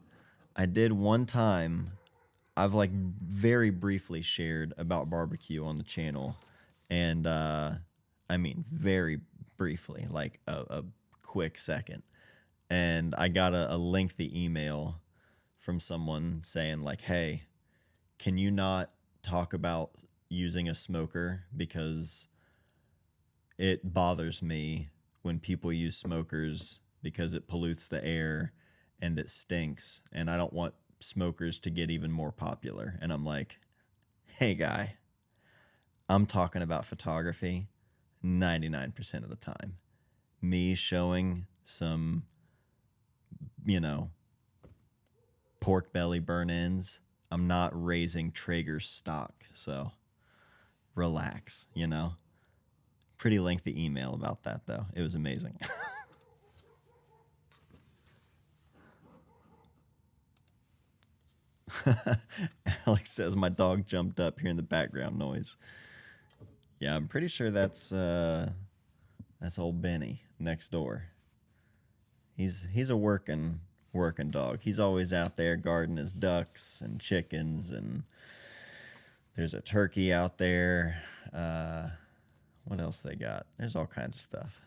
one time. I've like very briefly shared about barbecue on the channel, and I mean very briefly, like a quick second. And I got a lengthy email from someone saying like, "Hey, can you not talk about using a smoker because it bothers me when people use smokers because it pollutes the air and it stinks, and I don't want smokers to get even more popular." And I'm like, "Hey guy, I'm talking about photography 99% of the time. Me showing some, pork belly burn-ins. I'm not raising Traeger stock, so relax, Pretty lengthy email about that, though. It was amazing. Alex says my dog jumped up hearing the background noise. Yeah, I'm pretty sure that's old Benny next door. He's a working dog. He's always out there guarding his ducks and chickens, and there's a turkey out there. What else they got? There's all kinds of stuff.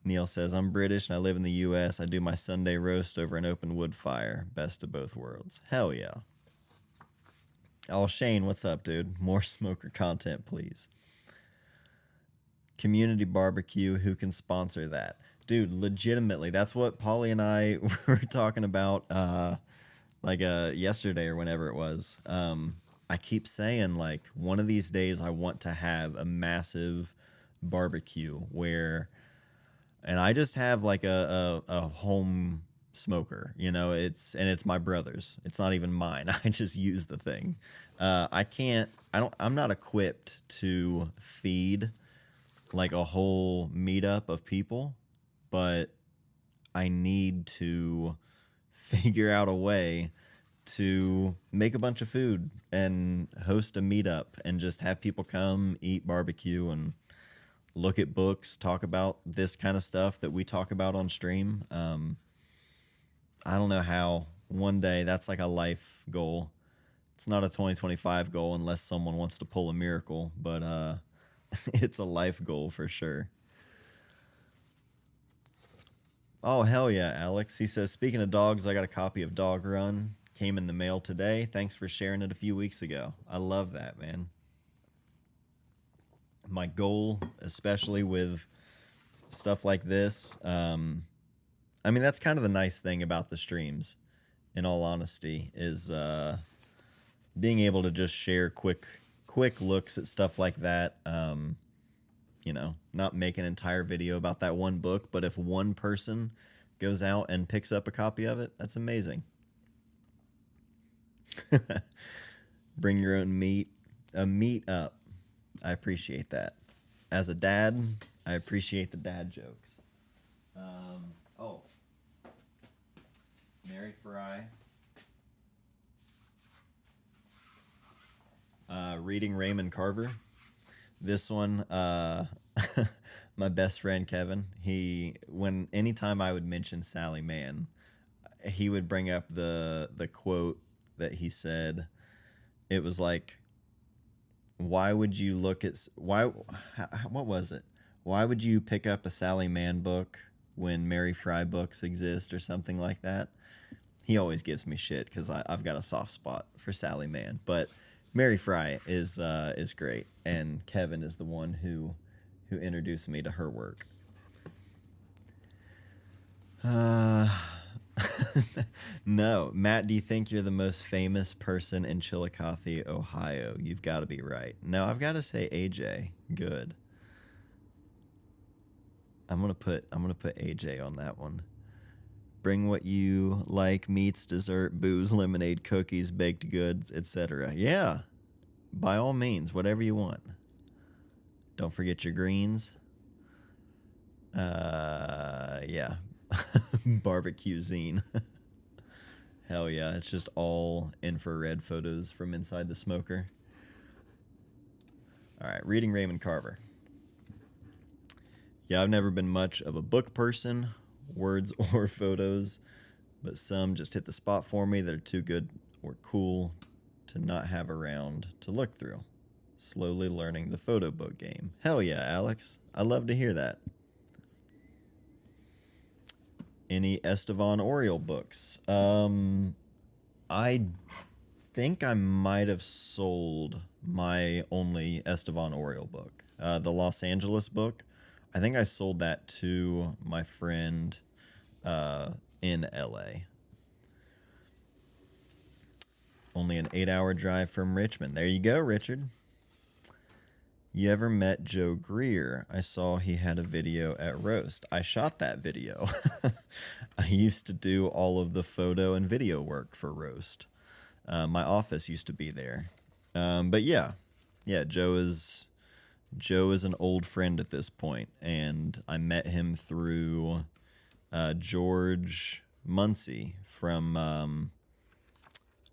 Neil says, I'm British and I live in the U.S. I do my Sunday roast over an open wood fire. Best of both worlds. Hell yeah. Oh, Shane, what's up, dude? More smoker content, please. Community barbecue, who can sponsor that? Dude, legitimately, that's what Polly and I were talking about yesterday or whenever it was. I keep saying, like, one of these days I want to have a massive barbecue where, and I just have like a home smoker, it's my brother's. It's not even mine. I just use the thing. I'm not equipped to feed like a whole meetup of people, but I need to figure out a way to make a bunch of food and host a meetup and just have people come eat barbecue and look at books, talk about this kind of stuff that we talk about on stream. I don't know how. One day, that's like a life goal. It's not a 2025 goal unless someone wants to pull a miracle, but it's a life goal for sure. Oh, hell yeah, Alex. He says, speaking of dogs, I got a copy of Dog Run. Came in the mail today. Thanks for sharing it a few weeks ago. I love that, man. My goal, especially with stuff like this, I mean, that's kind of the nice thing about the streams in all honesty, is being able to just share quick looks at stuff like that. Not make an entire video about that one book, but if one person goes out and picks up a copy of it, that's amazing. Bring your own meat. A meet up. I appreciate that. As a dad, I appreciate the dad jokes. Oh. Mary Fry. Reading Raymond Carver. This one, my best friend Kevin, anytime I would mention Sally Mann, he would bring up the quote that he said. It was like, why would you look at what was it? Why would you pick up a Sally Mann book when Mary Fry books exist, or something like that? He always gives me shit because I've got a soft spot for Sally Mann, but Mary Fry is great, and Kevin is the one who introduced me to her work. No, Matt, do you think you're the most famous person in Chillicothe, Ohio? You've got to be right. No, I've got to say AJ. Good. I'm gonna put AJ on that one. Bring what you like: meats, dessert, booze, lemonade, cookies, baked goods, etc. Yeah, by all means, whatever you want. Don't forget your greens. Yeah. Barbecue zine. Hell yeah, it's just all infrared photos from inside the smoker. All right, reading Raymond Carver. Yeah, I've never been much of a book person, words or photos, but some just hit the spot for me that are too good or cool to not have around to look through. Slowly learning the photo book game. Hell yeah, Alex. I love to hear that. Any Estevan Oriole books? I think I might have sold my only Estevan Oriole book. The Los Angeles book. I think I sold that to my friend in LA. Only an 8-hour drive from Richmond. There you go, Richard. You ever met Joe Greer? I saw he had a video at Roast. I shot that video. I used to do all of the photo and video work for Roast. My office used to be there. But yeah, Joe is an old friend at this point, and I met him through George Muncie from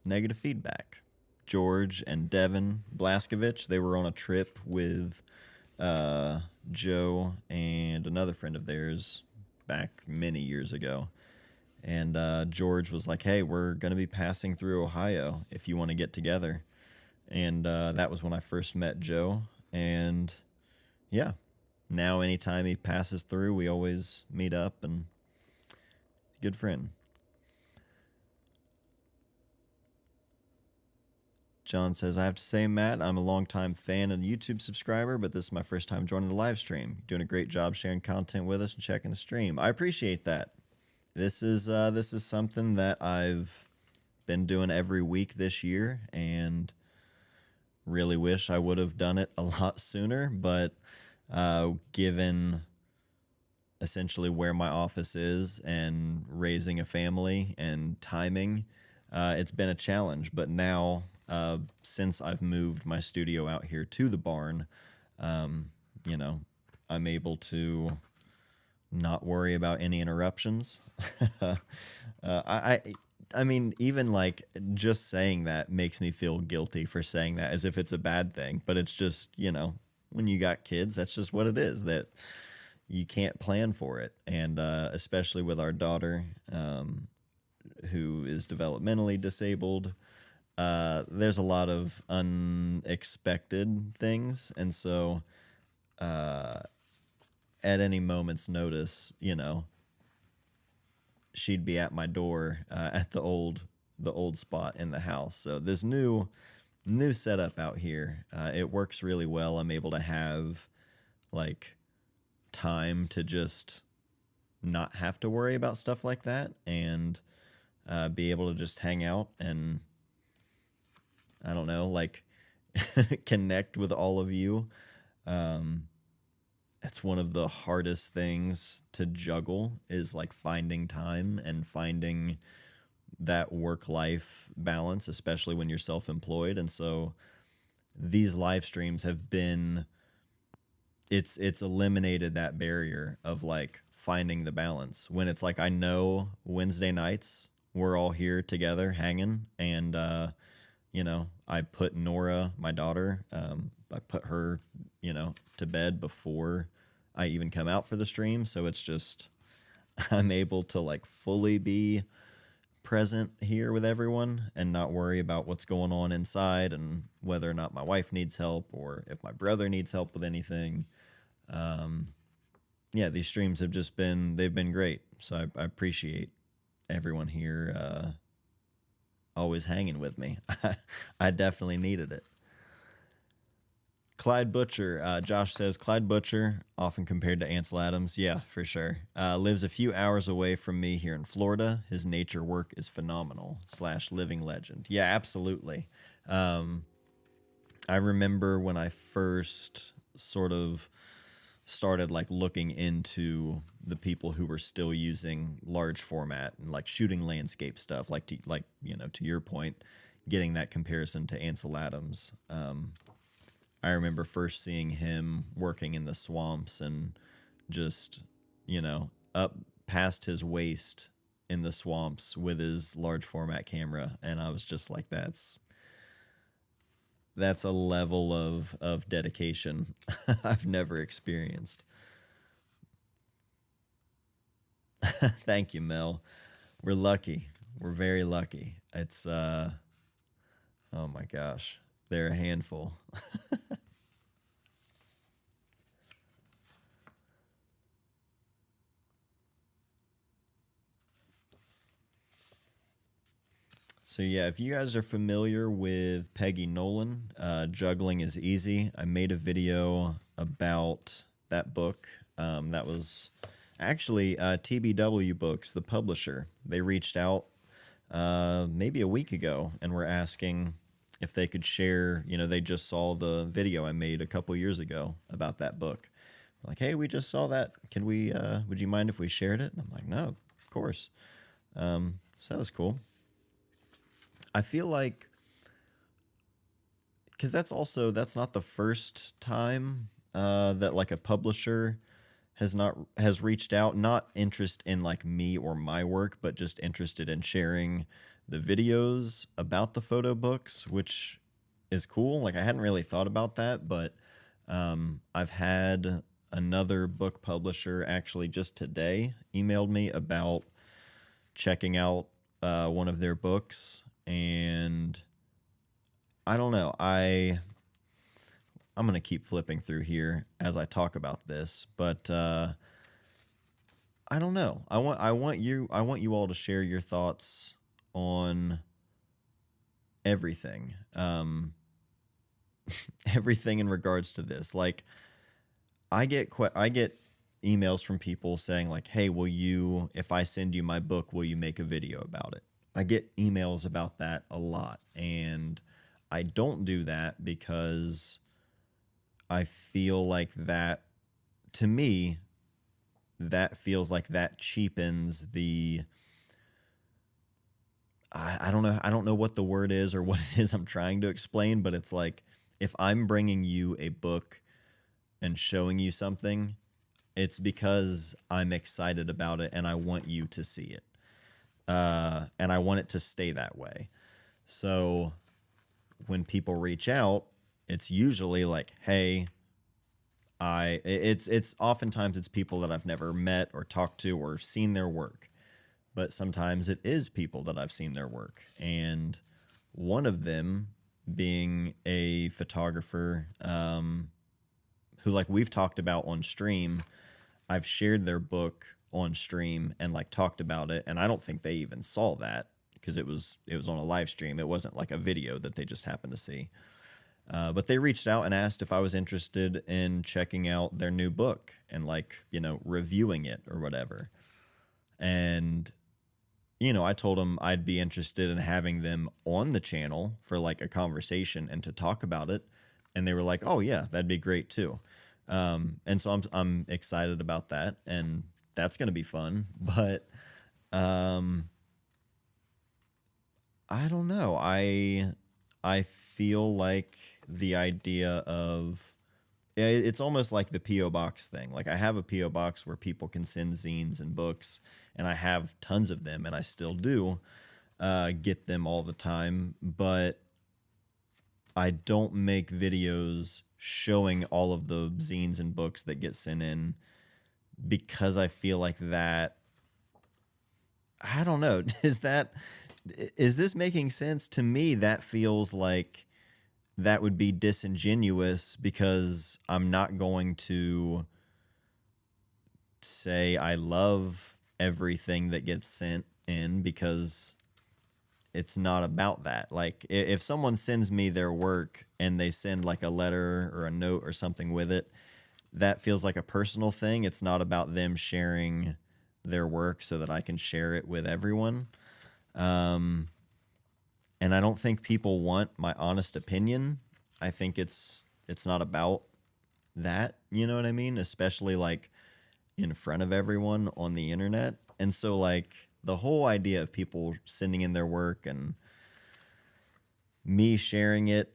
Negative Feedback. George and Devin Blaskovich, they were on a trip with Joe and another friend of theirs back many years ago. And George was like, hey, we're going to be passing through Ohio if you want to get together. And that was when I first met Joe. And yeah, now anytime he passes through, we always meet up, and good friend. John says, I have to say, Matt, I'm a longtime fan and YouTube subscriber, but this is my first time joining the live stream. You're doing a great job sharing content with us and checking the stream. I appreciate that. This is something that I've been doing every week this year, and really wish I would have done it a lot sooner, but given essentially where my office is and raising a family and timing, it's been a challenge. But now, since I've moved my studio out here to the barn, I'm able to not worry about any interruptions. I mean, even like just saying that makes me feel guilty for saying that as if it's a bad thing. But it's just, when you got kids, that's just what it is, that you can't plan for it. And especially with our daughter, who is developmentally disabled, there's a lot of unexpected things. And so at any moment's notice, she'd be at my door at the old spot in the house. So this new setup out here, it works really well. I'm able to have like time to just not have to worry about stuff like that. And be able to just hang out and, I don't know, like connect with all of you. Um, it's one of the hardest things to juggle is like finding time and finding that work life balance, especially when you're self employed. And so these live streams have been, it's eliminated that barrier of like finding the balance when it's like I know Wednesday nights we're all here together hanging and I put Nora, my daughter, I put her, to bed before I even come out for the stream, so it's just I'm able to like fully be present here with everyone and not worry about what's going on inside and whether or not my wife needs help or if my brother needs help with anything. um, yeah, these streams have just they've been great. So I appreciate everyone here always hanging with me. I definitely needed it. Clyde Butcher, Josh says, Clyde Butcher, often compared to Ansel Adams. Yeah, for sure. Lives a few hours away from me here in Florida. His nature work is phenomenal / living legend. Yeah, absolutely. I remember when I first sort of started like looking into the people who were still using large format and like shooting landscape stuff, like to your point, getting that comparison to Ansel Adams. I remember first seeing him working in the swamps and just, up past his waist in the swamps with his large format camera, and I was just like, that's a level of dedication I've never experienced. Thank you, Mel. We're lucky. We're very lucky. It's oh my gosh. They're a handful. So yeah, if you guys are familiar with Peggy Nolan, Juggling is Easy. I made a video about that book. That was actually TBW Books, the publisher. They reached out maybe a week ago and were asking if they could share. They just saw the video I made a couple years ago about that book. Like, hey, we just saw that. Can we? Would you mind if we shared it? And I'm like, no, of course. So that was cool. I feel like because that's not the first time that like a publisher has reached out, not interest in like me or my work, but just interested in sharing the videos about the photo books, which is cool. Like I hadn't really thought about that, but I've had another book publisher actually just today emailed me about checking out one of their books, and I don't know. I'm gonna keep flipping through here as I talk about this, but I don't know. I want you all to share your thoughts on everything, everything in regards to this. Like, I get emails from people saying like, "Hey, if I send you my book, will you make a video about it?" I get emails about that a lot, and I don't do that because I feel like that, to me, that feels like that cheapens the I don't know what the word is or what it is I'm trying to explain, but it's like if I'm bringing you a book and showing you something, it's because I'm excited about it and I want you to see it. And I want it to stay that way. So when people reach out, it's usually like, hey, it's oftentimes it's people that I've never met or talked to or seen their work. But sometimes it is people that I've seen their work. And one of them being a photographer who, like, we've talked about on stream. I've shared their book on stream and like talked about it, and I don't think they even saw that because it was on a live stream. It wasn't like a video that they just happened to see. But they reached out and asked if I was interested in checking out their new book and like reviewing it or whatever. And I told them I'd be interested in having them on the channel for like a conversation and to talk about it. And they were like, "Oh yeah, that'd be great too." And so I'm excited about that, and that's gonna be fun. But um, I don't know. I feel like the idea of it's almost like the PO box thing. Like I have a PO box where people can send zines and books, and I have tons of them, and I still do get them all the time. But I don't make videos showing all of the zines and books that get sent in because I feel like that. I don't know. Is this making sense to me? That feels like that would be disingenuous because I'm not going to say I love everything that gets sent in because it's not about that. Like if someone sends me their work and they send like a letter or a note or something with it, that feels like a personal thing. It's not about them sharing their work so that I can share it with everyone. Um, and I don't think people want my honest opinion. I think it's not about that, you know what I mean? Especially like in front of everyone on the internet. And so like the whole idea of people sending in their work and me sharing it,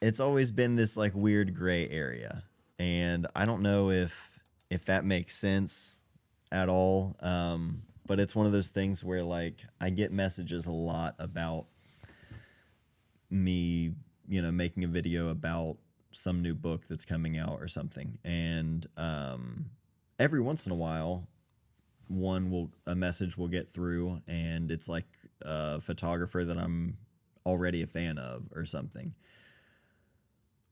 it's always been this like weird gray area. And I don't know if that makes sense at all. But it's one of those things where like I get messages a lot about me, making a video about some new book that's coming out or something. And every once in a while, a message will get through, and it's like a photographer that I'm already a fan of or something,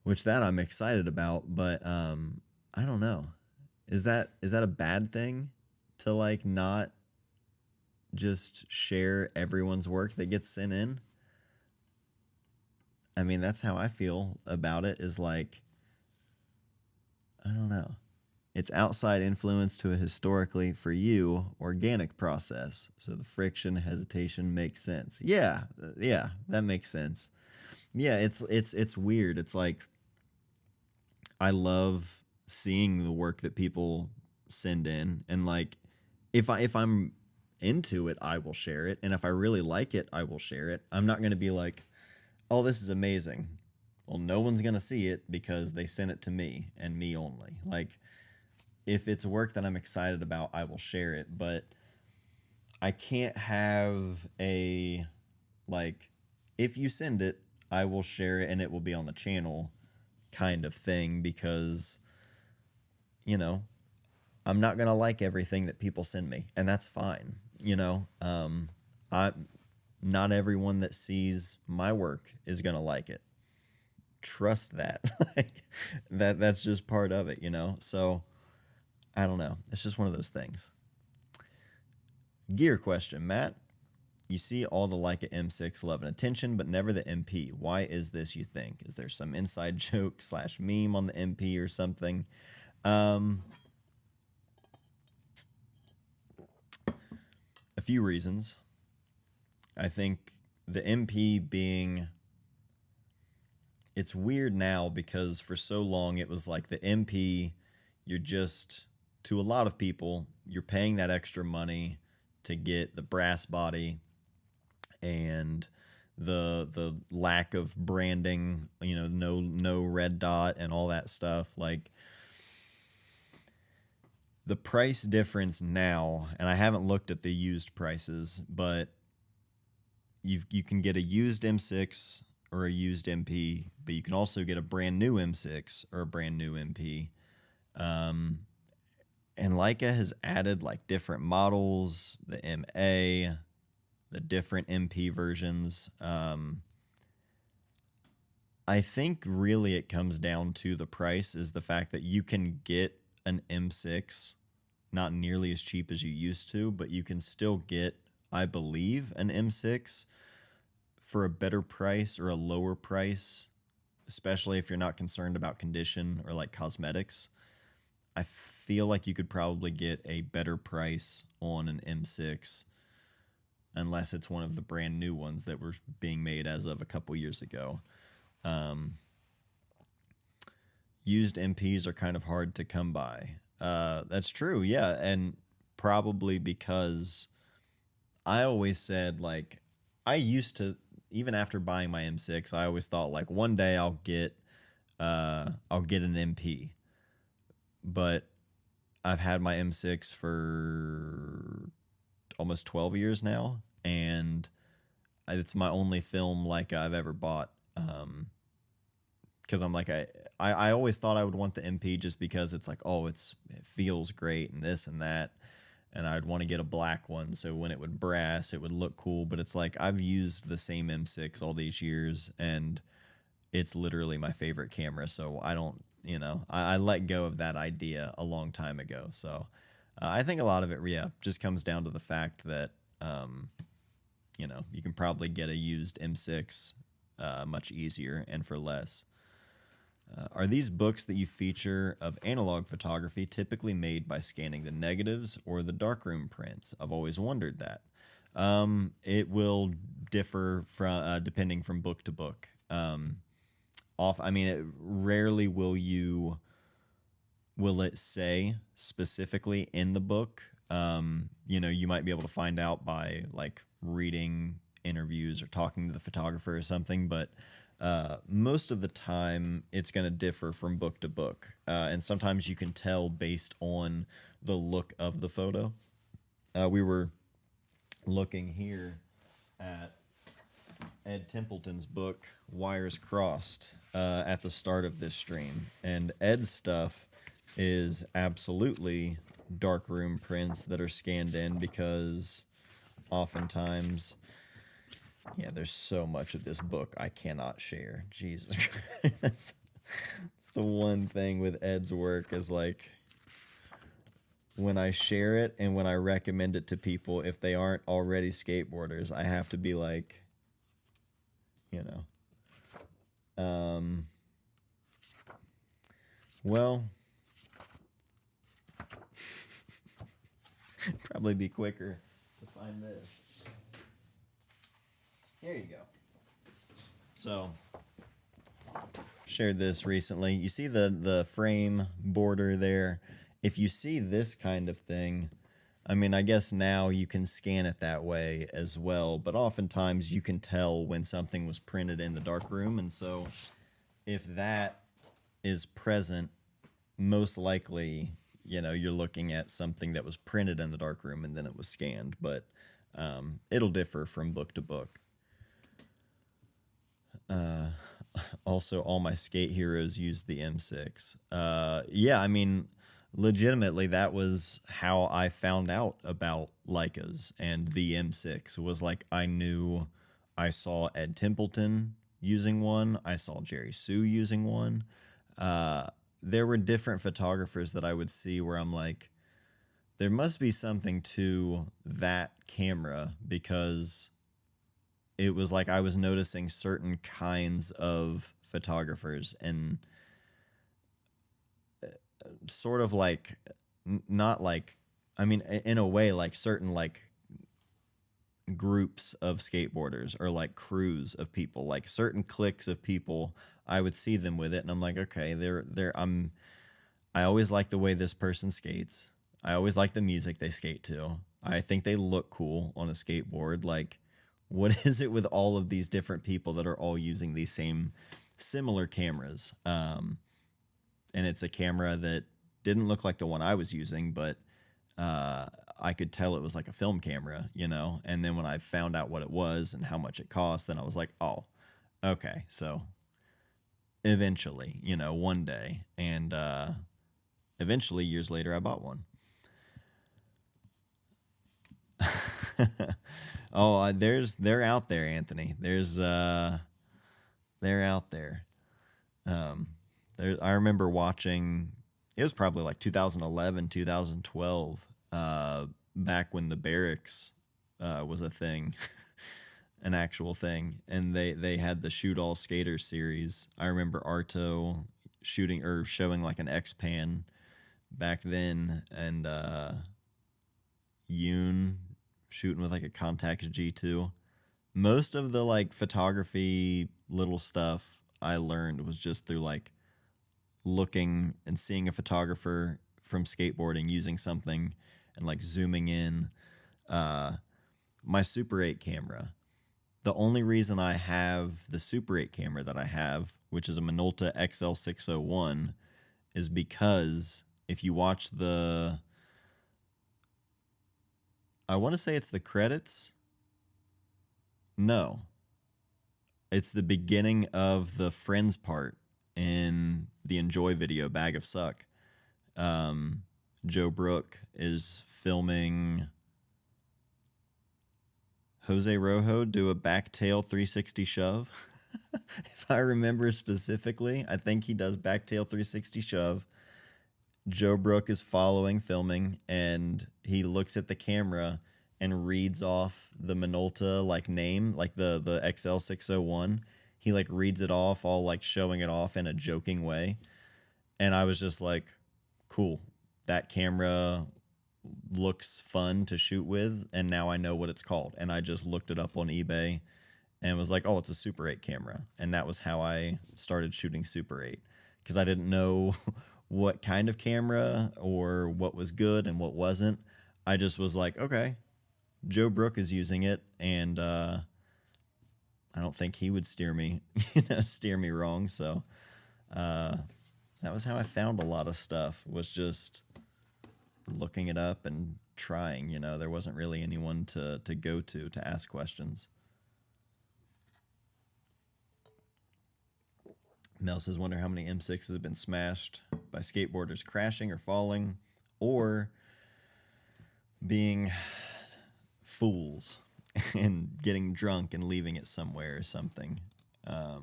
which that I'm excited about. But I don't know. Is that a bad thing to like not just share everyone's work that gets sent in? I mean, that's how I feel about it, is like, I don't know. It's outside influence to a historically, for you, organic process. So the friction, hesitation makes sense. Yeah, yeah, that makes sense. Yeah, it's weird. It's like I love seeing the work that people send in, and like if I'm into it, I will share it, and if I really like it, I will share it. I'm not going to be like, "Oh, this is amazing." Well, no one's going to see it because they sent it to me and me only. Like if it's work that I'm excited about, I will share it, but I can't have a like if you send it, I will share it and it will be on the channel kind of thing because, you know, I'm not going to like everything that people send me, and that's fine, I not everyone that sees my work is going to like it. Trust that. Like that's just part of it. So, I don't know. It's just one of those things. Gear question, Matt. You see all the Leica M6 love and attention, but never the MP. Why is this, you think? Is there some inside joke / meme on the MP or something? A few reasons. I think the MP being... It's weird now because for so long it was like the MP, you're just... To a lot of people, you're paying that extra money to get the brass body and the lack of branding, no red dot and all that stuff. Like the price difference now, and I haven't looked at the used prices, but you can get a used M6 or a used MP, but you can also get a brand new M6 or a brand new MP. And Leica has added like different models, the MA, the different MP versions. I think really it comes down to the price, is the fact that you can get an M6 not nearly as cheap as you used to, but you can still get, I believe, an M6 for a better price or a lower price, especially if you're not concerned about condition or like cosmetics. I feel like you could probably get a better price on an M6 unless it's one of the brand new ones that were being made as of a couple years ago. Um, Used MPs are kind of hard to come by. That's true, yeah, and probably because I always said like I used to, even after buying my M6, I always thought like one day I'll get an MP, but I've had my M6 for almost 12 years now, and it's my only film like I've ever bought. Because I'm like I always thought I would want the MP just because it's like, oh, it feels great and this and that, and I'd want to get a black one so when it would brass it would look cool. But it's like I've used the same M6 all these years, and it's literally my favorite camera. So I don't, I let go of that idea a long time ago. So I think a lot of it, yeah, just comes down to the fact that, you can probably get a used M6 much easier and for less. Are these books that you feature of analog photography typically made by scanning the negatives or the darkroom prints? I've always wondered that. It will differ from depending from book to book. Rarely will it say specifically in the book. You might be able to find out by like reading interviews or talking to the photographer or something, but most of the time it's going to differ from book to book. And sometimes you can tell based on the look of the photo. We were looking here at Ed Templeton's book, Wires Crossed, at the start of this stream. And Ed's stuff is absolutely darkroom prints that are scanned in because oftentimes, yeah, there's so much of this book I cannot share. Jesus Christ. That's the one thing with Ed's work is like when I share it and when I recommend it to people, if they aren't already skateboarders, I have to be like, well, probably be quicker to find this. Here you go. So, shared this recently. You see the frame border there? If you see this kind of thing, I guess now you can scan it that way as well, but oftentimes you can tell when something was printed in the darkroom, and so if that is present, most likely, you're looking at something that was printed in the darkroom and then it was scanned, but it'll differ from book to book. Also, all my skate heroes use the M6. Yeah, legitimately, that was how I found out about Leicas and the M6. Was like I saw Ed Templeton using one. I saw Jerry Sue using one. There were different photographers that I would see where I'm like, there must be something to that camera, because it was like I was noticing certain kinds of photographers and sort of like, not like, in a way, like certain like groups of skateboarders or like crews of people, like certain cliques of people. I would see them with it and I'm like, okay, I always like the way this person skates. I always like the music they skate to. I think they look cool on a skateboard. Like, what is it with all of these different people that are all using these same similar cameras? And it's a camera that didn't look like the one I was using, but I could tell it was like a film camera, And then when I found out what it was and how much it cost, then I was like, oh, okay. So eventually, one day, and eventually years later, I bought one. Oh, they're out there, Anthony. They're out there. I remember watching, it was probably like 2011, 2012, back when the Barracks was a thing, an actual thing, and they had the Shoot All Skaters series. I remember Arto showing like an X-Pan back then, and Yoon shooting with like a Contax G2. Most of the like photography little stuff I learned was just through like looking and seeing a photographer from skateboarding using something and like zooming in. Uh, my Super 8 camera. The only reason I have the Super 8 camera that I have, which is a Minolta XL601, is because if you watch I want to say it's the credits. No, it's the beginning of the Friends part in the Enjoy video, Bag of Suck. Um, Joe Brook is filming Jose Rojo do a backtail 360 shove. If I remember specifically, I think he does backtail 360 shove. Joe Brook is following, filming, and he looks at the camera and reads off the Minolta like name, like the XL601. He like reads it off, all like showing it off in a joking way. And I was just like, cool. That camera looks fun to shoot with, and now I know what it's called. And I just looked it up on eBay and was like, oh, it's a Super 8 camera. And that was how I started shooting Super 8, because I didn't know what kind of camera or what was good and what wasn't. I just was like, okay, Joe Brook is using it, and I don't think he would steer me, steer me wrong. So that was how I found a lot of stuff, was just looking it up and trying. There wasn't really anyone to go to ask questions. Mel says, wonder how many M6s have been smashed by skateboarders crashing or falling or being fools and getting drunk and leaving it somewhere or something. Oh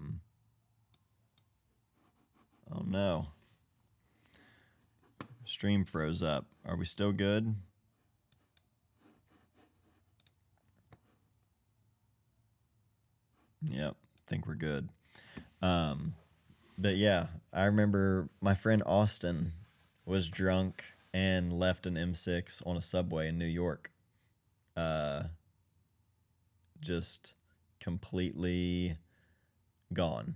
no. Stream froze up. Are we still good? Yep, think we're good. But yeah, I remember my friend Austin was drunk and left an M6 on a subway in New York. Just completely gone.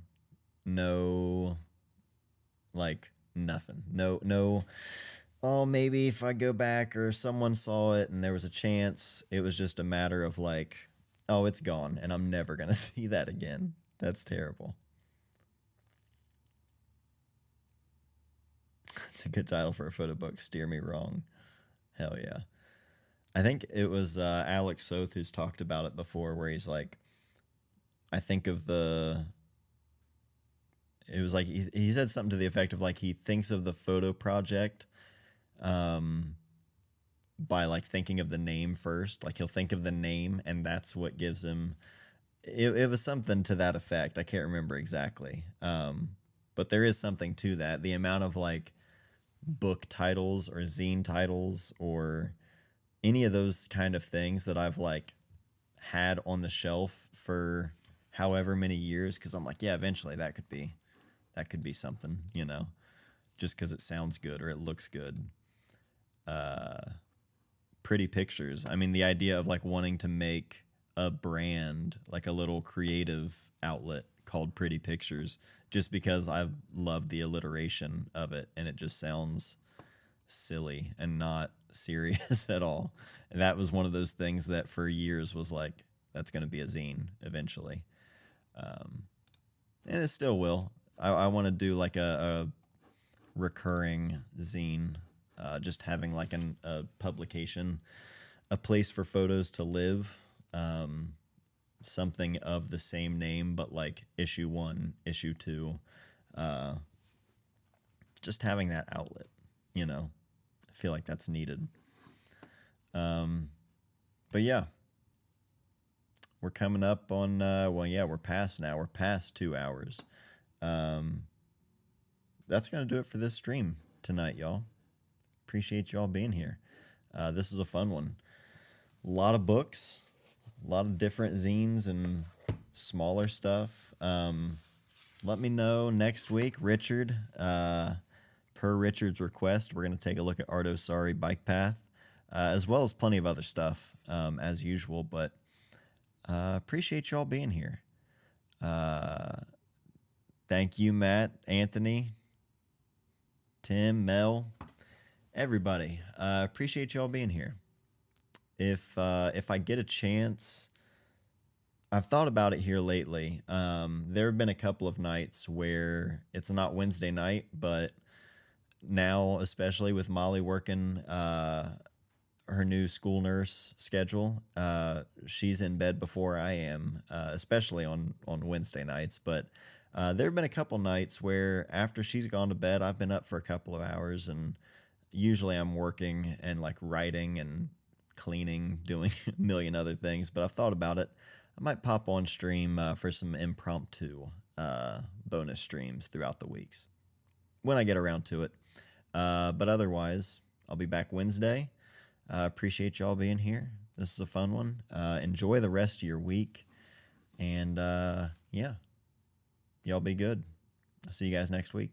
No, like nothing. No. Oh, maybe if I go back or someone saw it and there was a chance. It was just a matter of like, oh, it's gone and I'm never going to see that again. That's terrible. It's a good title for a photo book. Steer Me Wrong. Hell yeah. I think it was Alex Soth who's talked about it before, where he's like, I think of it was like, he said something to the effect of like, he thinks of the photo project by like thinking of the name first. Like he'll think of the name and that's what gives him, it was something to that effect. I can't remember exactly. But there is something to that. The amount of like book titles or zine titles or any of those kind of things that I've like had on the shelf for however many years, because I'm like, yeah, eventually that could be something, just because it sounds good or it looks good. Pretty Pictures. I mean, the idea of like wanting to make a brand, like a little creative outlet called Pretty Pictures, just because I love the alliteration of it and it just sounds silly and not serious at all. And that was one of those things that for years was like, that's going to be a zine eventually. And it still will. I want to do like a recurring zine, just having like a publication, a place for photos to live, something of the same name, but like issue 1, issue 2, just having that outlet, I feel like that's needed. But yeah, we're coming up on, we're past now. We're past 2 hours. That's going to do it for this stream tonight, y'all. Appreciate y'all being here. This is a fun one. A lot of books, a lot of different zines and smaller stuff. Let me know next week, Richard. per Richard's request, we're going to take a look at Ardosari Bike Path, as well as plenty of other stuff, as usual. But appreciate y'all being here. Thank you, Matt, Anthony, Tim, Mel, everybody. Appreciate y'all being here. If I get a chance, I've thought about it here lately. There have been a couple of nights where it's not Wednesday night, but now, especially with Molly working her new school nurse schedule, she's in bed before I am, especially on Wednesday nights. But there have been a couple nights where after she's gone to bed, I've been up for a couple of hours, and usually I'm working and like writing and cleaning, doing a million other things. But I've thought about it. I might pop on stream for some impromptu bonus streams throughout the weeks when I get around to it. But otherwise, I'll be back Wednesday. Appreciate y'all being here. This is a fun one. Enjoy the rest of your week. And yeah, y'all be good. I'll see you guys next week.